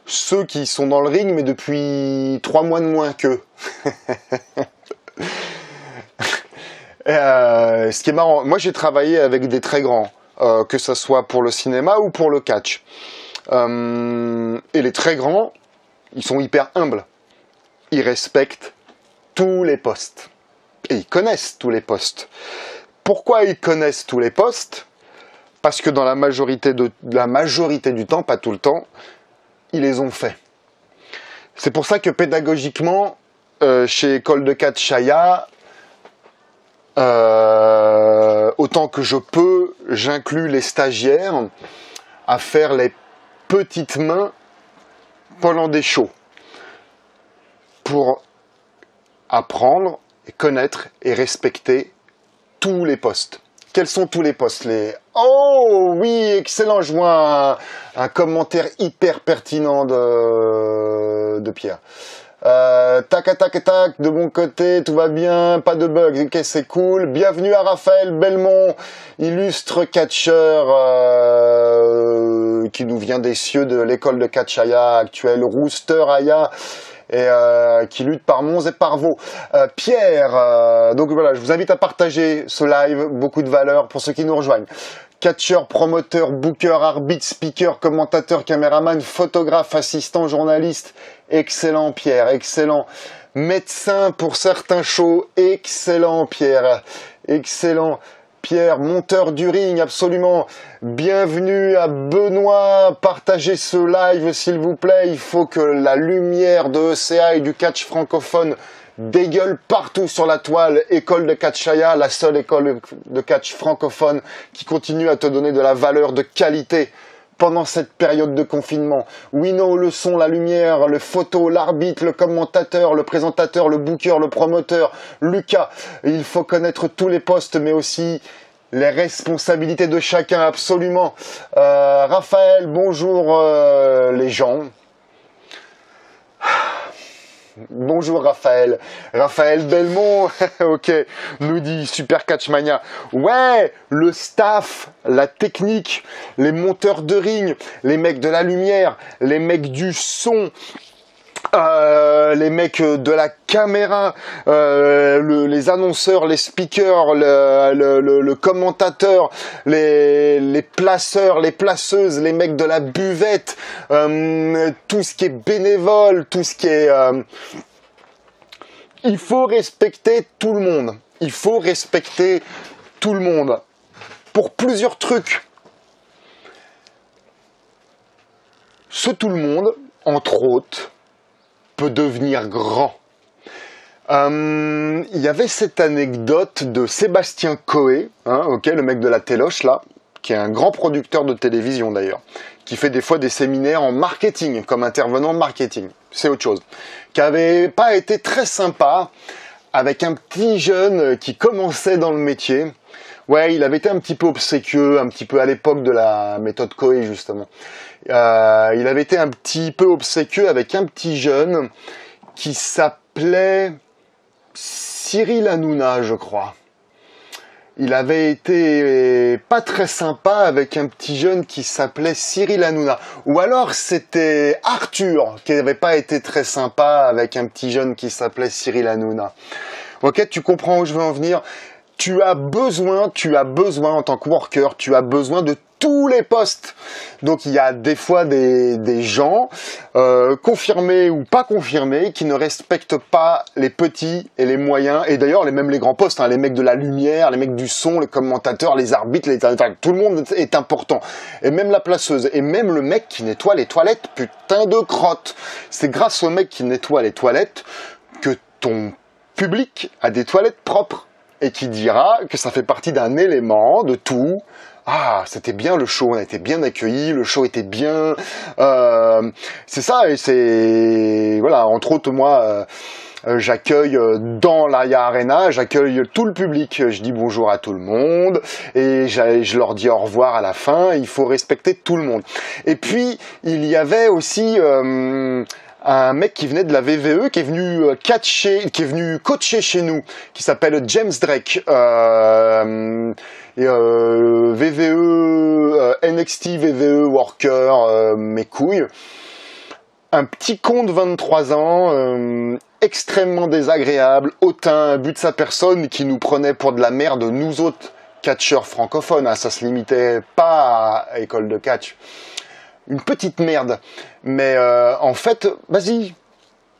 ceux qui sont dans le ring, mais depuis 3 mois de moins qu'eux. Ce qui est marrant, moi j'ai travaillé avec des très grands, que ce soit pour le cinéma ou pour le catch. Et les très grands, ils sont hyper humbles. Ils respectent tous les postes. Et ils connaissent tous les postes. Pourquoi ils connaissent tous les postes ? Parce que dans la majorité du temps, pas tout le temps, ils les ont faits. C'est pour ça que pédagogiquement, chez École de Catchaya, autant que je peux, j'inclus les stagiaires à faire les petites mains pendant des shows pour apprendre, et connaître et respecter tous les postes. Quels sont tous les postes ? Oh oui, excellent, je vois un commentaire hyper pertinent de Pierre. Tac, de mon côté, tout va bien, pas de bugs, ok, c'est cool. Bienvenue à Raphaël Belmont, illustre catcheur qui nous vient des cieux de l'école de Catchaya actuelle, Rooster Aya, et qui lutte par Mons et par Vaux. Pierre, donc voilà, je vous invite à partager ce live, beaucoup de valeur pour ceux qui nous rejoignent. Catcheur, promoteur, booker, arbitre, speaker, commentateur, caméraman, photographe, assistant, journaliste. Excellent Pierre, excellent. Médecin pour certains shows, excellent Pierre, excellent. Pierre, monteur du ring, absolument. Bienvenue à Benoît, partagez ce live s'il vous plaît. Il faut que la lumière de ECA et du catch francophone des gueules partout sur la toile. École de Catchaya, la seule école de catch francophone qui continue à te donner de la valeur, de qualité pendant cette période de confinement. Wino, le son, la lumière, le photo, l'arbitre, le commentateur, le présentateur, le booker, le promoteur, Lucas. Il faut connaître tous les postes, mais aussi les responsabilités de chacun, absolument. Raphaël, bonjour les gens. Bonjour Raphaël. Raphaël Belmont, ok, nous dit Super Catchmania. Ouais, le staff, la technique, les monteurs de ring, les mecs de la lumière, les mecs du son, les mecs de la caméra, les annonceurs, les speakers, le commentateur, les placeurs, les placeuses, les mecs de la buvette, tout ce qui est bénévole, tout ce qui est... Il faut respecter tout le monde. Il faut respecter tout le monde. Pour plusieurs trucs. Ce tout le monde, entre autres, peut devenir grand. Il y avait cette anecdote de Sébastien Coé, le mec de la Téloche là, qui est un grand producteur de télévision d'ailleurs, qui fait des fois des séminaires en marketing, comme intervenant marketing, c'est autre chose, qui avait pas été très sympa avec un petit jeune qui commençait dans le métier. Ouais, il avait été un petit peu obséquieux, un petit peu à l'époque de la méthode Coé justement. Il avait été un petit peu obséquieux avec un petit jeune qui s'appelait Cyril Hanouna, je crois. Il avait été pas très sympa avec un petit jeune qui s'appelait Cyril Hanouna. Ou alors c'était Arthur qui n'avait pas été très sympa avec un petit jeune qui s'appelait Cyril Hanouna. Ok, tu comprends où je veux en venir? Tu as besoin en tant que worker, tu as besoin de tous les postes. Donc il y a des fois des gens confirmés ou pas confirmés qui ne respectent pas les petits et les moyens, et d'ailleurs même les grands postes, les mecs de la lumière, les mecs du son, les commentateurs, les arbitres, tout le monde est important. Et même la placeuse, et même le mec qui nettoie les toilettes, putain de crotte. C'est grâce au mec qui nettoie les toilettes que ton public a des toilettes propres. Et qui dira que ça fait partie d'un élément de tout. Ah, c'était bien le show, on a été bien accueillis, le show était bien. C'est ça, et c'est... Voilà, entre autres, moi, j'accueille dans l'Aya Arena, j'accueille tout le public, je dis bonjour à tout le monde, et je leur dis au revoir à la fin, il faut respecter tout le monde. Et puis, il y avait aussi... un mec qui venait de la VVE, qui est venu coacher chez nous, qui s'appelle James Drake, VVE, NXT, VVE, Worker, mes couilles. Un petit con de 23 ans, extrêmement désagréable, hautain, un but de sa personne, qui nous prenait pour de la merde, nous autres catcheurs francophones, ça se limitait pas à école de catch. Une petite merde, mais en fait, vas-y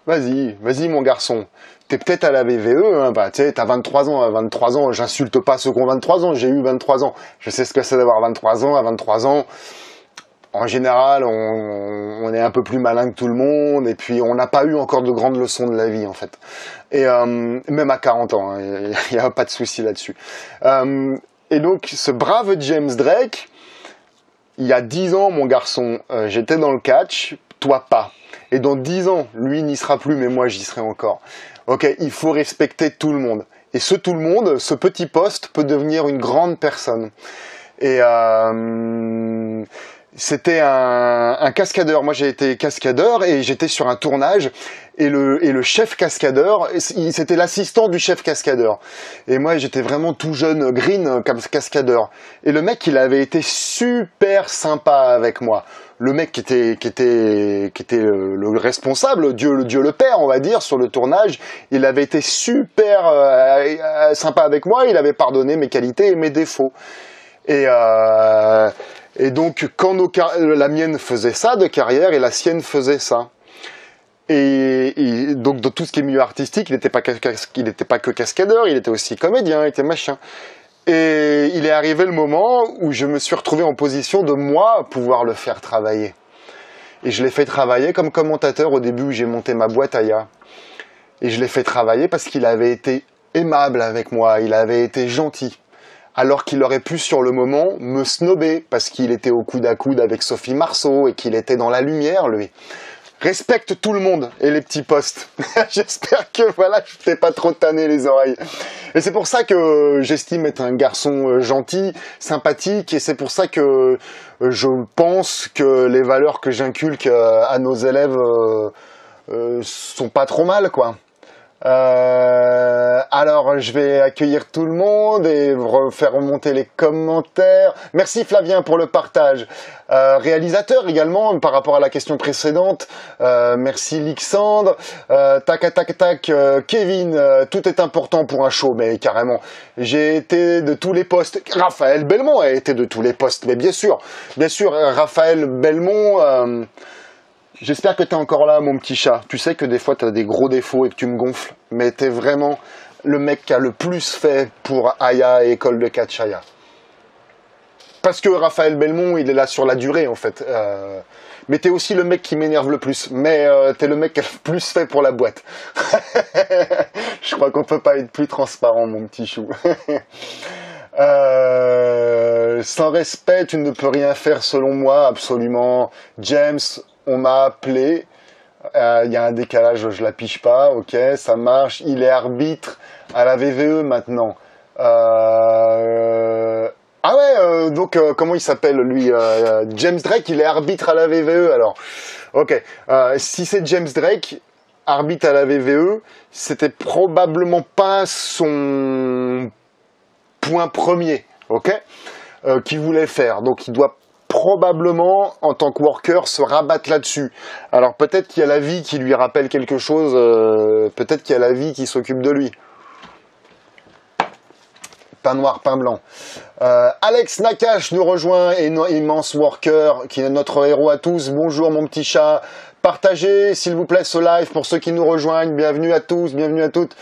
mon garçon, t'es peut-être à la VVE, tu sais, t'as 23 ans, à 23 ans, j'insulte pas ceux qui ont 23 ans, j'ai eu 23 ans, je sais ce que c'est d'avoir 23 ans, à 23 ans, en général, on est un peu plus malin que tout le monde, et puis on n'a pas eu encore de grandes leçons de la vie, en fait, et même à 40 ans, il n'y a pas de souci là-dessus, et donc, ce brave James Drake, il y a 10 ans, mon garçon, j'étais dans le catch, toi pas. Et dans 10 ans, lui n'y sera plus, mais moi j'y serai encore. Ok, il faut respecter tout le monde. Et ce tout le monde, ce petit poste peut devenir une grande personne. Et c'était un cascadeur. Moi j'ai été cascadeur et j'étais sur un tournage. Et le chef cascadeur, c'était l'assistant du chef cascadeur. Et moi, j'étais vraiment tout jeune, green, comme cascadeur. Et le mec, il avait été super sympa avec moi. Le mec qui était le responsable, Dieu le Père, on va dire, sur le tournage, il avait été super sympa avec moi. Il avait pardonné mes qualités et mes défauts. Et donc, quand la mienne faisait ça de carrière et la sienne faisait ça. Et donc dans tout ce qui est milieu artistique, il n'était pas que cascadeur, il était aussi comédien, il était machin. Et il est arrivé le moment où je me suis retrouvé en position de moi pouvoir le faire travailler. Et je l'ai fait travailler comme commentateur au début où j'ai monté ma boîte Aya. Et je l'ai fait travailler parce qu'il avait été aimable avec moi, il avait été gentil. Alors qu'il aurait pu sur le moment me snober parce qu'il était au coude à coude avec Sophie Marceau et qu'il était dans la lumière, lui. Respecte tout le monde et les petits postes. J'espère que voilà, je t'ai pas trop tanné les oreilles. Et c'est pour ça que j'estime être un garçon gentil, sympathique, et c'est pour ça que je pense que les valeurs que j'inculque à nos élèves sont pas trop mal, quoi. Alors, je vais accueillir tout le monde et faire remonter les commentaires. Merci Flavien pour le partage. Réalisateur également, par rapport à la question précédente. Merci Lixandre. Tac, Kevin, tout est important pour un show, mais carrément. J'ai été de tous les postes. Raphaël Belmont a été de tous les postes, mais bien sûr, Raphaël Belmont... J'espère que t'es encore là, mon petit chat. Tu sais que des fois, t'as des gros défauts et que tu me gonfles, mais t'es vraiment le mec qui a le plus fait pour Aya et École de Catch Aya. Parce que Raphaël Belmont, il est là sur la durée, en fait. Mais t'es aussi le mec qui m'énerve le plus. Mais t'es le mec qui a le plus fait pour la boîte. Je crois qu'on peut pas être plus transparent, mon petit chou. Sans respect, tu ne peux rien faire selon moi, absolument. James... On m'a appelé, il y a un décalage, je la piche pas, ok, ça marche. Il est arbitre à la VVE maintenant. Donc comment il s'appelle lui James Drake, il est arbitre à la VVE alors. Ok, si c'est James Drake, arbitre à la VVE, c'était probablement pas son point premier, ok, qu'il voulait faire. Donc il doit probablement, en tant que worker, se rabattre là-dessus. Alors peut-être qu'il y a la vie qui lui rappelle quelque chose, peut-être qu'il y a la vie qui s'occupe de lui. Pain noir, pain blanc. Alex Nakash nous rejoint, immense worker, qui est notre héros à tous. Bonjour mon petit chat. Partagez, s'il vous plaît, ce live pour ceux qui nous rejoignent. Bienvenue à tous, bienvenue à toutes.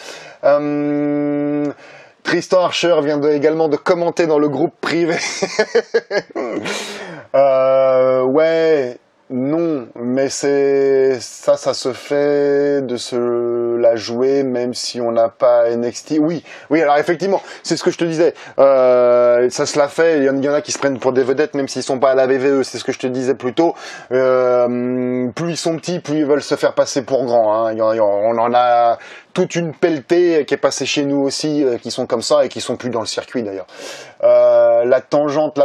Tristan Archer vient également de commenter dans le groupe privé. Ouais, non, mais ça se fait de se la jouer même si on n'a pas NXT. Oui, alors effectivement, c'est ce que je te disais. Ça se la fait. Il y en a qui se prennent pour des vedettes même s'ils sont pas à la VVE. C'est ce que je te disais plus tôt. Plus ils sont petits, plus ils veulent se faire passer pour grands. Hein. On en a toute une pelletée qui est passée chez nous aussi, qui sont comme ça et qui sont plus dans le circuit d'ailleurs. La tangente.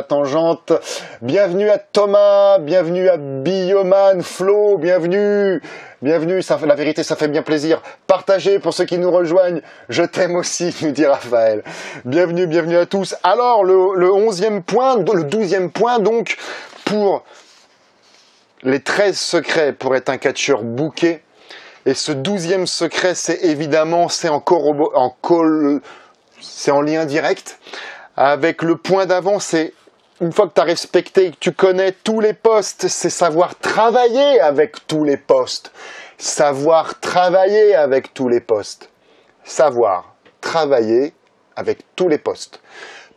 Bienvenue à Thomas, bienvenue à Bioman, Flo, bienvenue, la vérité, ça fait bien plaisir. Partagez pour ceux qui nous rejoignent. Je t'aime aussi, nous dit Raphaël. Bienvenue à tous. Alors, le 11e point, le 12e point, donc, pour les 13 secrets pour être un catcheur booké. Et ce 12e secret, c'est évidemment, c'est en lien direct avec le point d'avant, c'est une fois que tu as respecté, que tu connais tous les postes, c'est savoir travailler avec tous les postes. Savoir travailler avec tous les postes. Savoir travailler avec tous les postes.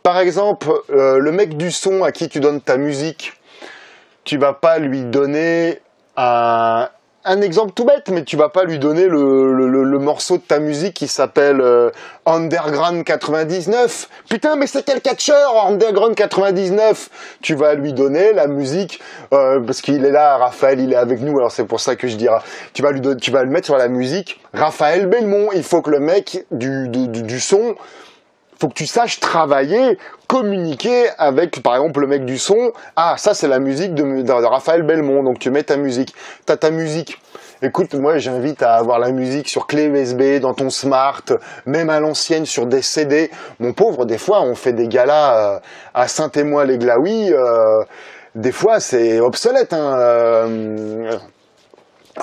Par exemple, le mec du son à qui tu donnes ta musique, tu vas pas lui donner un exemple tout bête, mais tu vas pas lui donner le morceau de ta musique qui s'appelle Underground 99. Putain, mais c'est quel catcheur Underground 99? Tu vas lui donner la musique parce qu'il est là, Raphaël, il est avec nous, alors c'est pour ça que je dirais. Tu vas le mettre sur la musique Raphaël Belmont. Il faut que le mec du son, faut que tu saches travailler, communiquer avec, par exemple, le mec du son. Ah, ça, c'est la musique de Raphaël Belmont. Donc, tu mets ta musique. T'as ta musique. Écoute, moi, j'invite à avoir la musique sur clé USB, dans ton smart, même à l'ancienne, sur des CD. Mon pauvre, des fois, on fait des galas à Saint-Émoi-les-Glaouis. Des fois, c'est obsolète, hein,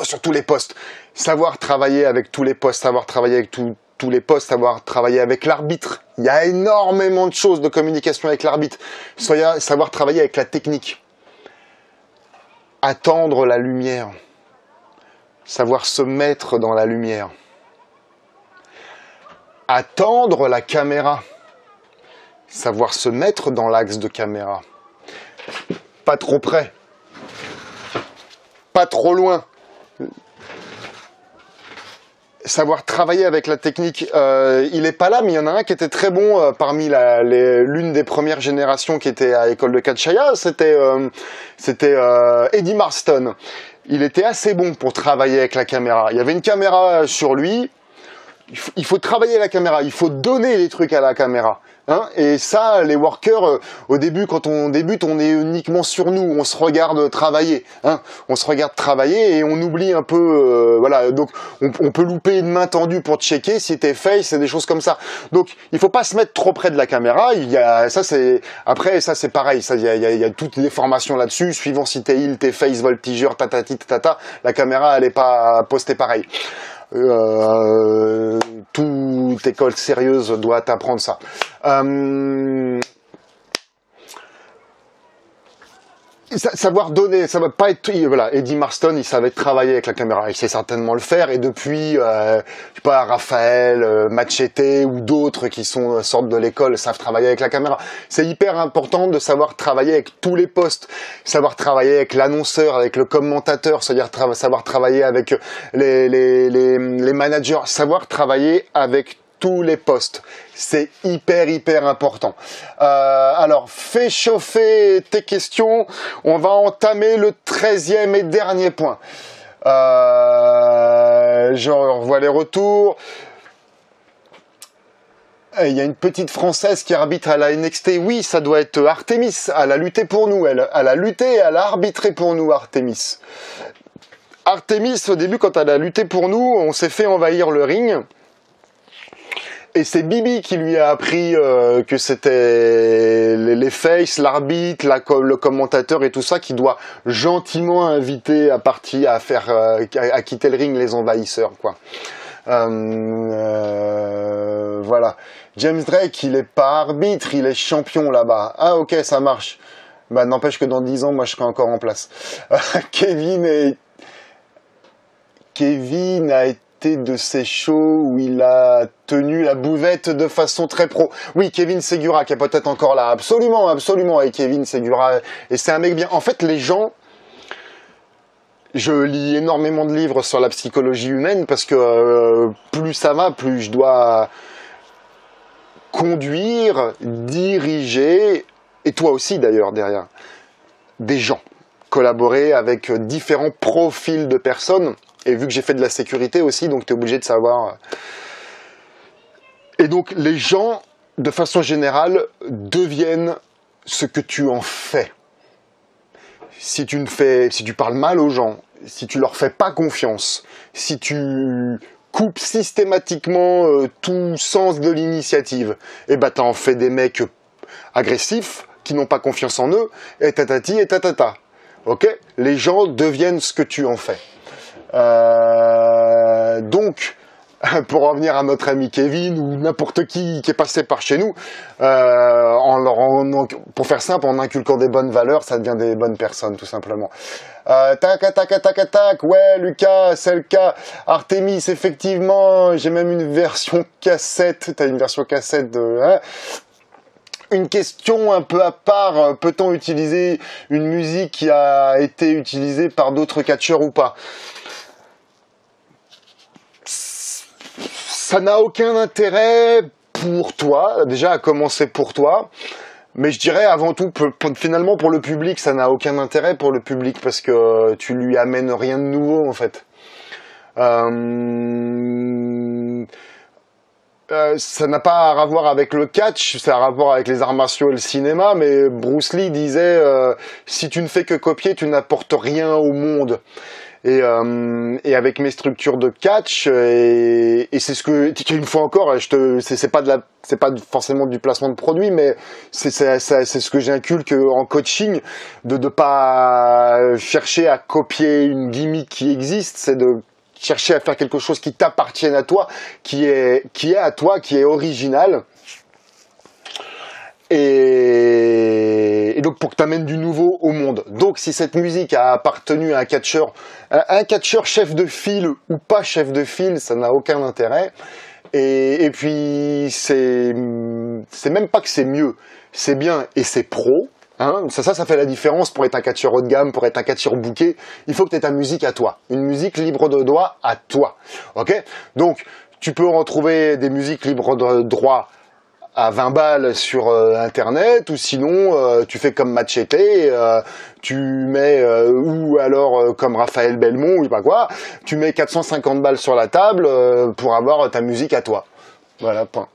sur tous les postes. Savoir travailler avec tous les postes, savoir travailler avec tous les postes, savoir travailler avec l'arbitre. Il y a énormément de choses de communication avec l'arbitre. Savoir travailler avec la technique. Attendre la lumière. Savoir se mettre dans la lumière. Attendre la caméra. Savoir se mettre dans l'axe de caméra. Pas trop près. Pas trop loin. savoir travailler avec la technique. Il est pas là, mais il y en a un qui était très bon parmi l'une des premières générations qui était à l'école de Katchaya, c'était Eddie Marston. Il était assez bon pour travailler avec la caméra. Il y avait une caméra sur lui. Il faut travailler la caméra, il faut donner les trucs à la caméra. Hein, et ça, les workers, au début, quand on débute, on est uniquement sur nous, on se regarde travailler. Hein, on se regarde travailler et on oublie un peu, voilà. Donc, on peut louper une main tendue pour checker si t'es face, et des choses comme ça. Donc, il faut pas se mettre trop près de la caméra. Après, ça c'est pareil. Ça, il y a toutes les formations là-dessus, suivant si t'es heal, t'es face, voltigeur, tatati, tatata. La caméra, elle est pas postée pareil. Toute école sérieuse doit t'apprendre ça. Savoir donner, ça va pas être... Voilà, Eddie Marston, il savait travailler avec la caméra, il sait certainement le faire, et depuis, je sais pas, Raphaël, Machete ou d'autres qui sortent de l'école savent travailler avec la caméra. C'est hyper important de savoir travailler avec tous les postes, savoir travailler avec l'annonceur, avec le commentateur, c'est-à-dire savoir travailler avec les managers, savoir travailler avec tous les postes. C'est hyper important. Alors, fais chauffer tes questions. On va entamer le 13e et dernier point. Je revois les retours. Il y a une petite Française qui arbitre à la NXT. Oui, ça doit être Artemis. Elle a lutté pour nous. Elle a lutté et elle a arbitré pour nous, Artemis. Artemis, au début, quand elle a lutté pour nous, on s'est fait envahir le ring. Et c'est Bibi qui lui a appris que c'était les faces, l'arbitre, le commentateur et tout ça qui doit gentiment inviter à quitter le ring les envahisseurs, quoi. Voilà. James Drake, il est pas arbitre, il est champion là-bas. Ah ok, ça marche. Bah n'empêche que dans 10 ans, moi je serai encore en place. Kevin a été de ces shows où il a tenu la bouvette de façon très pro. Oui, Kevin Segura qui est peut-être encore là. Absolument. Et Kevin Segura, et c'est un mec bien. En fait, les gens, je lis énormément de livres sur la psychologie humaine parce que plus ça va, plus je dois conduire, diriger, et toi aussi d'ailleurs derrière, des gens. Collaborer avec différents profils de personnes. Et vu que j'ai fait de la sécurité aussi, donc tu es obligé de savoir. Et donc les gens, de façon générale, deviennent ce que tu en fais. Si tu parles mal aux gens, si tu leur fais pas confiance, si tu coupes systématiquement tout sens de l'initiative, et bah t'en fais des mecs agressifs, qui n'ont pas confiance en eux, et tatati et tatata. Ok ? Les gens deviennent ce que tu en fais. Donc, pour revenir à notre ami Kevin ou n'importe qui est passé par chez nous, pour faire simple, en inculquant des bonnes valeurs, ça devient des bonnes personnes, tout simplement. Tac, ouais, Lucas, c'est le cas. Artemis, effectivement, j'ai même une version cassette. T'as une version cassette de... Hein. Une question un peu à part, peut-on utiliser une musique qui a été utilisée par d'autres catcheurs ou pas ? Ça n'a aucun intérêt pour toi, déjà à commencer pour toi, mais je dirais avant tout, finalement pour le public, ça n'a aucun intérêt pour le public parce que tu lui amènes rien de nouveau en fait. Ça n'a pas à voir avec le catch, ça a à voir avec les arts martiaux et le cinéma, mais Bruce Lee disait si tu ne fais que copier, tu n'apportes rien au monde. Et avec mes structures de catch, et c'est ce que, une fois encore, c'est pas forcément du placement de produit, mais c'est ce que j'inculque en coaching, de pas chercher à copier une gimmick qui existe, c'est de chercher à faire quelque chose qui t'appartienne à toi, qui est à toi, qui est original. Et donc pour que tu amènes du nouveau au monde. Donc si cette musique a appartenu à un catcheur chef de file ou pas chef de file, ça n'a aucun intérêt. Et puis c'est même pas que c'est mieux, c'est bien et c'est pro. Hein, ça fait la différence pour être un catcheur haut de gamme, pour être un catcheur booké. Il faut que tu aies ta musique à toi. Une musique libre de droit à toi. Ok? Donc, tu peux retrouver des musiques libres de droit à 20 balles sur internet, ou sinon tu fais comme Machete, tu mets ou alors comme Raphaël Belmont ou je sais pas quoi, tu mets 450 balles sur la table pour avoir ta musique à toi. Voilà, point.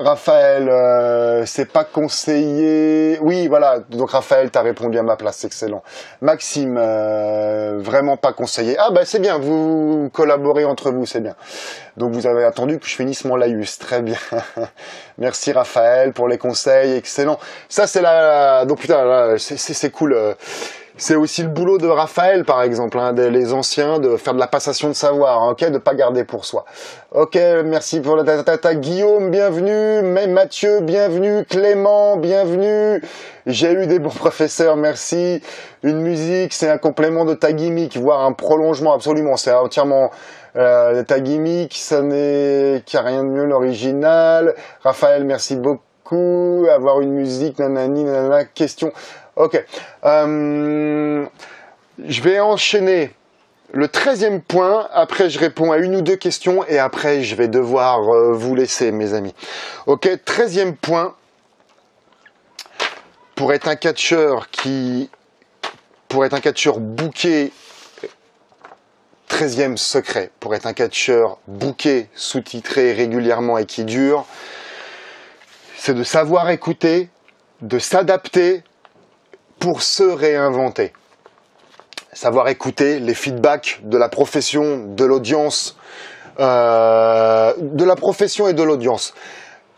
Raphaël, c'est pas conseillé. Oui, voilà. Donc Raphaël, t'as répondu à ma place, excellent. Maxime, vraiment pas conseillé. Ah bah c'est bien, vous collaborez entre vous, c'est bien. Donc vous avez attendu que je finisse mon laïus, très bien. Merci Raphaël pour les conseils, excellent. Ça c'est la. Donc putain, là, c'est cool. C'est aussi le boulot de Raphaël, par exemple, hein, les anciens, de faire de la passation de savoir, hein, ok, de pas garder pour soi. Ok, merci pour la tata. Guillaume, bienvenue. Mathieu, bienvenue. Clément, bienvenue. J'ai eu des bons professeurs, merci. Une musique, c'est un complément de ta gimmick, voire un prolongement, absolument. C'est entièrement ta gimmick, ça n'est qu'il n'y a rien de mieux l'original. Raphaël, merci beaucoup. Avoir une musique, nanani, nanana, question. Ok, je vais enchaîner le 13e point, après je réponds à une ou deux questions et après je vais devoir vous laisser mes amis. Ok, 13e point, pour être un catcheur booké, 13e secret, pour être un catcheur booké, sous-titré régulièrement et qui dure, c'est de savoir écouter, de s'adapter, pour se réinventer. Savoir écouter les feedbacks de la profession, de l'audience, de la profession et de l'audience.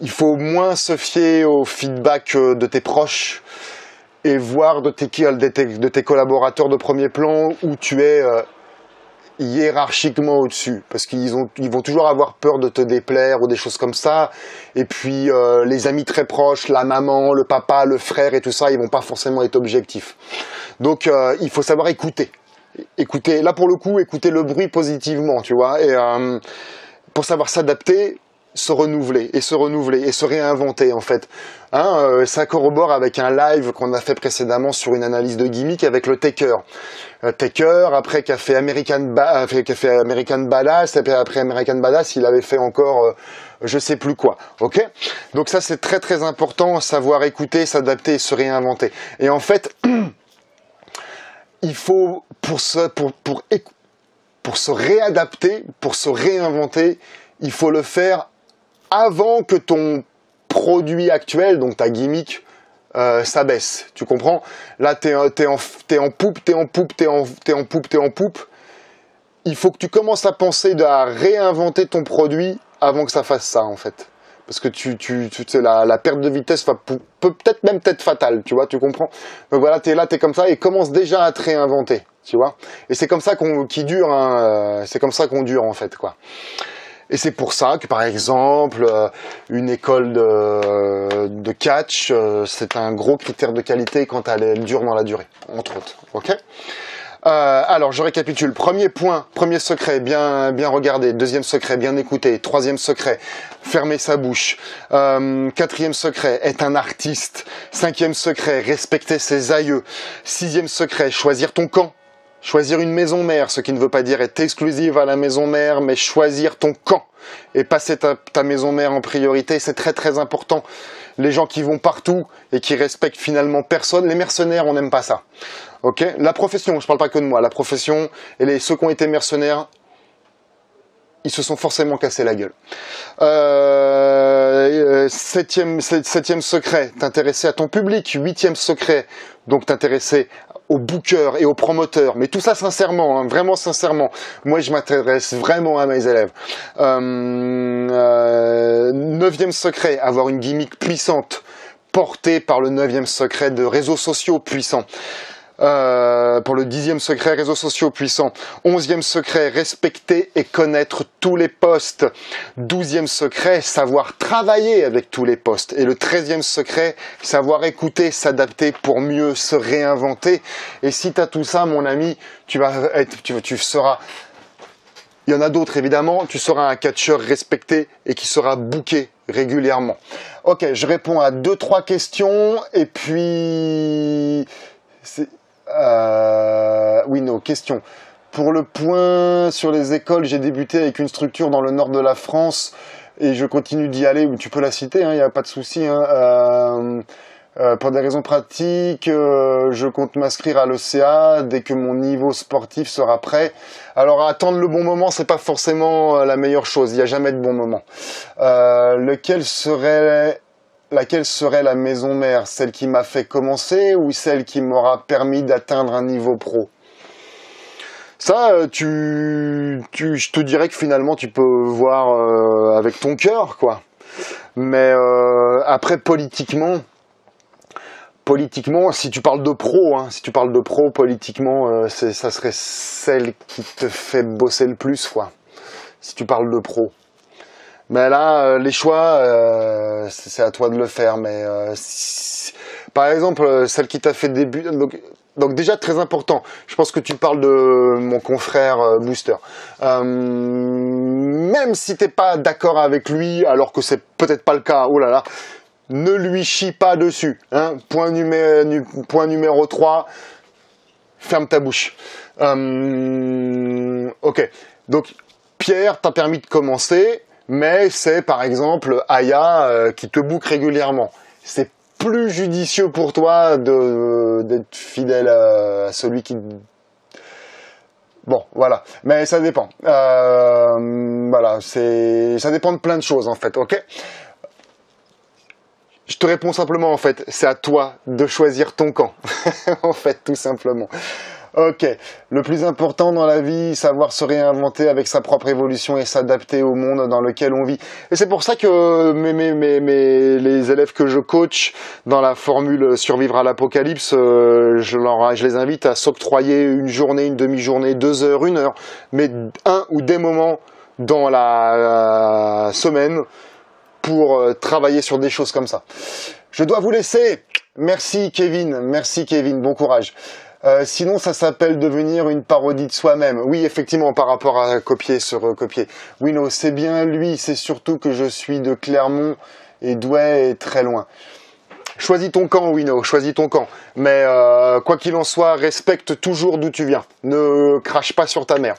Il faut moins se fier aux feedbacks de tes proches et voir de tes collaborateurs de premier plan où tu es hiérarchiquement au-dessus, parce qu'ils vont toujours avoir peur de te déplaire ou des choses comme ça, et puis les amis très proches, la maman, le papa, le frère et tout ça, ils vont pas forcément être objectifs. Donc il faut savoir écouter, là pour le coup, écouter le bruit positivement, tu vois, et pour savoir s'adapter, se renouveler et se réinventer en fait. Hein, ça corrobore avec un live qu'on a fait précédemment sur une analyse de gimmick avec le Taker. Taker, après qui a fait American Badass, après American Badass, il avait fait encore je sais plus quoi. Ok? Donc ça c'est très très important, savoir écouter, s'adapter, se réinventer. Et en fait, il faut pour se réadapter, pour se réinventer, il faut le faire avant que ton produit actuel, donc ta gimmick, s'abaisse. Tu comprends? Là, t'es en poupe. Il faut que tu commences à penser à réinventer ton produit avant que ça fasse ça, en fait. Parce que la perte de vitesse peut peut-être même être fatale, tu vois, tu comprends? Donc voilà, t'es comme ça et commence déjà à te réinventer, tu vois? Et c'est comme ça qu'il dure, hein, c'est comme ça qu'on dure, en fait, quoi. Et c'est pour ça que, par exemple, une école de catch, c'est un gros critère de qualité quand elle dure dans la durée, entre autres. Ok? Alors, je récapitule. Premier point, premier secret, bien regarder. Deuxième secret, bien écouter. Troisième secret, fermer sa bouche. Quatrième secret, être un artiste. Cinquième secret, respecter ses aïeux. Sixième secret, choisir ton camp. Choisir une maison mère, ce qui ne veut pas dire être exclusive à la maison mère, mais choisir ton camp et passer ta maison mère en priorité, c'est très très important. Les gens qui vont partout et qui respectent finalement personne, les mercenaires, on n'aime pas ça. Ok? La profession, je parle pas que de moi, la profession et ceux qui ont été mercenaires, ils se sont forcément cassés la gueule. Septième secret, t'intéresser à ton public. Huitième secret, donc t'intéresser aux bookers et aux promoteurs, mais tout ça sincèrement, hein, vraiment sincèrement. Moi, je m'intéresse vraiment à mes élèves. Neuvième secret, avoir une gimmick puissante, portée par le neuvième secret de réseaux sociaux puissants. Pour le 10e secret, réseaux sociaux puissants. 11e secret, respecter et connaître tous les postes. 12e secret, savoir travailler avec tous les postes. Et le 13e secret, savoir écouter, s'adapter pour mieux se réinventer. Et si tu as tout ça, mon ami, tu seras Il y en a d'autres, évidemment. Tu seras un catcheur respecté et qui sera booké régulièrement. Ok, je réponds à 2-3 questions. Et puis... Oui, non, question. Pour le point sur les écoles, j'ai débuté avec une structure dans le nord de la France et je continue d'y aller. Tu peux la citer, il n'y a pas de souci. Pour des raisons pratiques, je compte m'inscrire à l'ECA dès que mon niveau sportif sera prêt. Alors attendre le bon moment, c'est pas forcément la meilleure chose. Il n'y a jamais de bon moment. Laquelle serait la maison mère? Celle qui m'a fait commencer ou celle qui m'aura permis d'atteindre un niveau pro? Ça, je te dirais que finalement tu peux voir avec ton cœur, quoi. Mais après politiquement, si tu parles de pro, politiquement, ça serait celle qui te fait bosser le plus, quoi. Si tu parles de pro. Mais là, les choix, c'est à toi de le faire. Mais par exemple, celle qui t'a fait début. Donc déjà très important. Je pense que tu parles de mon confrère Booster. Même si t'es pas d'accord avec lui, alors que c'est peut-être pas le cas. Oh là là. Ne lui chie pas dessus. Hein. Point numéro 3, ferme ta bouche. Ok. Donc, Pierre t'a permis de commencer, mais c'est par exemple Aya qui te book régulièrement. C'est plus judicieux pour toi d'être fidèle à celui qui... Bon, voilà. Mais ça dépend. Voilà, ça dépend de plein de choses, en fait, ok ? Je te réponds simplement, en fait, c'est à toi de choisir ton camp, en fait, tout simplement. Ok, le plus important dans la vie, savoir se réinventer avec sa propre évolution et s'adapter au monde dans lequel on vit. Et c'est pour ça que les élèves que je coach dans la formule Survivre à l'apocalypse, je les invite à s'octroyer une journée, une demi-journée, 2 heures, 1 heure, mais un ou des moments dans la semaine pour travailler sur des choses comme ça. Je dois vous laisser. Merci Kevin, bon courage. Sinon, ça s'appelle devenir une parodie de soi-même. Oui, effectivement, par rapport à copier sur recopier. Oui, non, c'est bien lui, c'est surtout que je suis de Clermont et Douai est très loin. Choisis ton camp, Wino, choisis ton camp. Mais quoi qu'il en soit, respecte toujours d'où tu viens. Ne crache pas sur ta mère.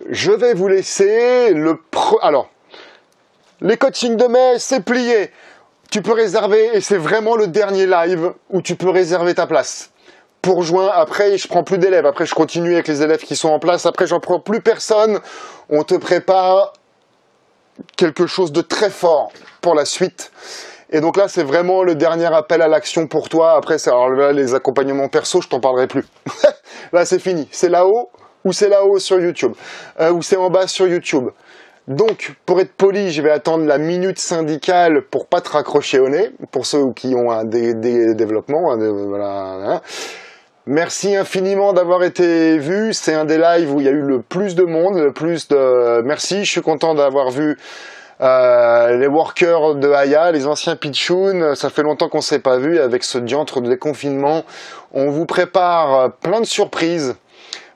Je vais vous laisser Alors, les coachings de mai, c'est plié. Tu peux réserver, et c'est vraiment le dernier live où tu peux réserver ta place. Pour juin, après, je prends plus d'élèves. Après, je continue avec les élèves qui sont en place. Après, j'en prends plus personne. On te prépare quelque chose de très fort pour la suite. Et donc là, c'est vraiment le dernier appel à l'action pour toi. Après, alors là, les accompagnements perso, je t'en parlerai plus. Là, c'est fini. C'est là-haut ou c'est là-haut sur YouTube. Ou c'est en bas sur YouTube. Donc, pour être poli, je vais attendre la minute syndicale pour pas te raccrocher au nez, pour ceux qui ont un développement. Voilà. Merci infiniment d'avoir été vu. C'est un des lives où il y a eu le plus de monde, Merci, je suis content d'avoir vu les workers de Aya, les anciens Pitchoun. Ça fait longtemps qu'on s'est pas vu avec ce diantre de déconfinement. On vous prépare plein de surprises.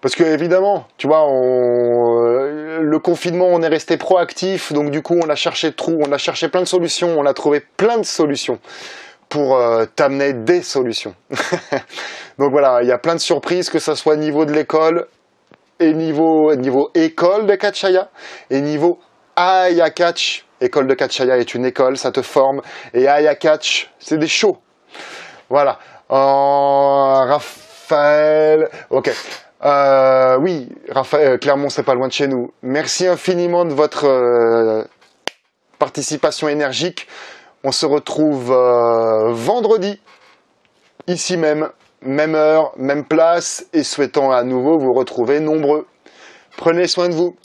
Parce que évidemment, tu vois, le confinement, on est resté proactif, donc du coup, on a cherché plein de solutions, on a trouvé plein de solutions pour t'amener des solutions. Donc voilà, il y a plein de surprises, que ça soit niveau de l'école et niveau école de Catch Aya et niveau Aya Catch. École de Catch Aya est une école, ça te forme, et Aya Catch, c'est des shows. Voilà. Raphaël, ok. Oui, Raphaël, Clermont, c'est pas loin de chez nous. Merci infiniment de votre participation énergique. On se retrouve vendredi, ici même, même heure, même place, et souhaitant à nouveau vous retrouver nombreux. Prenez soin de vous.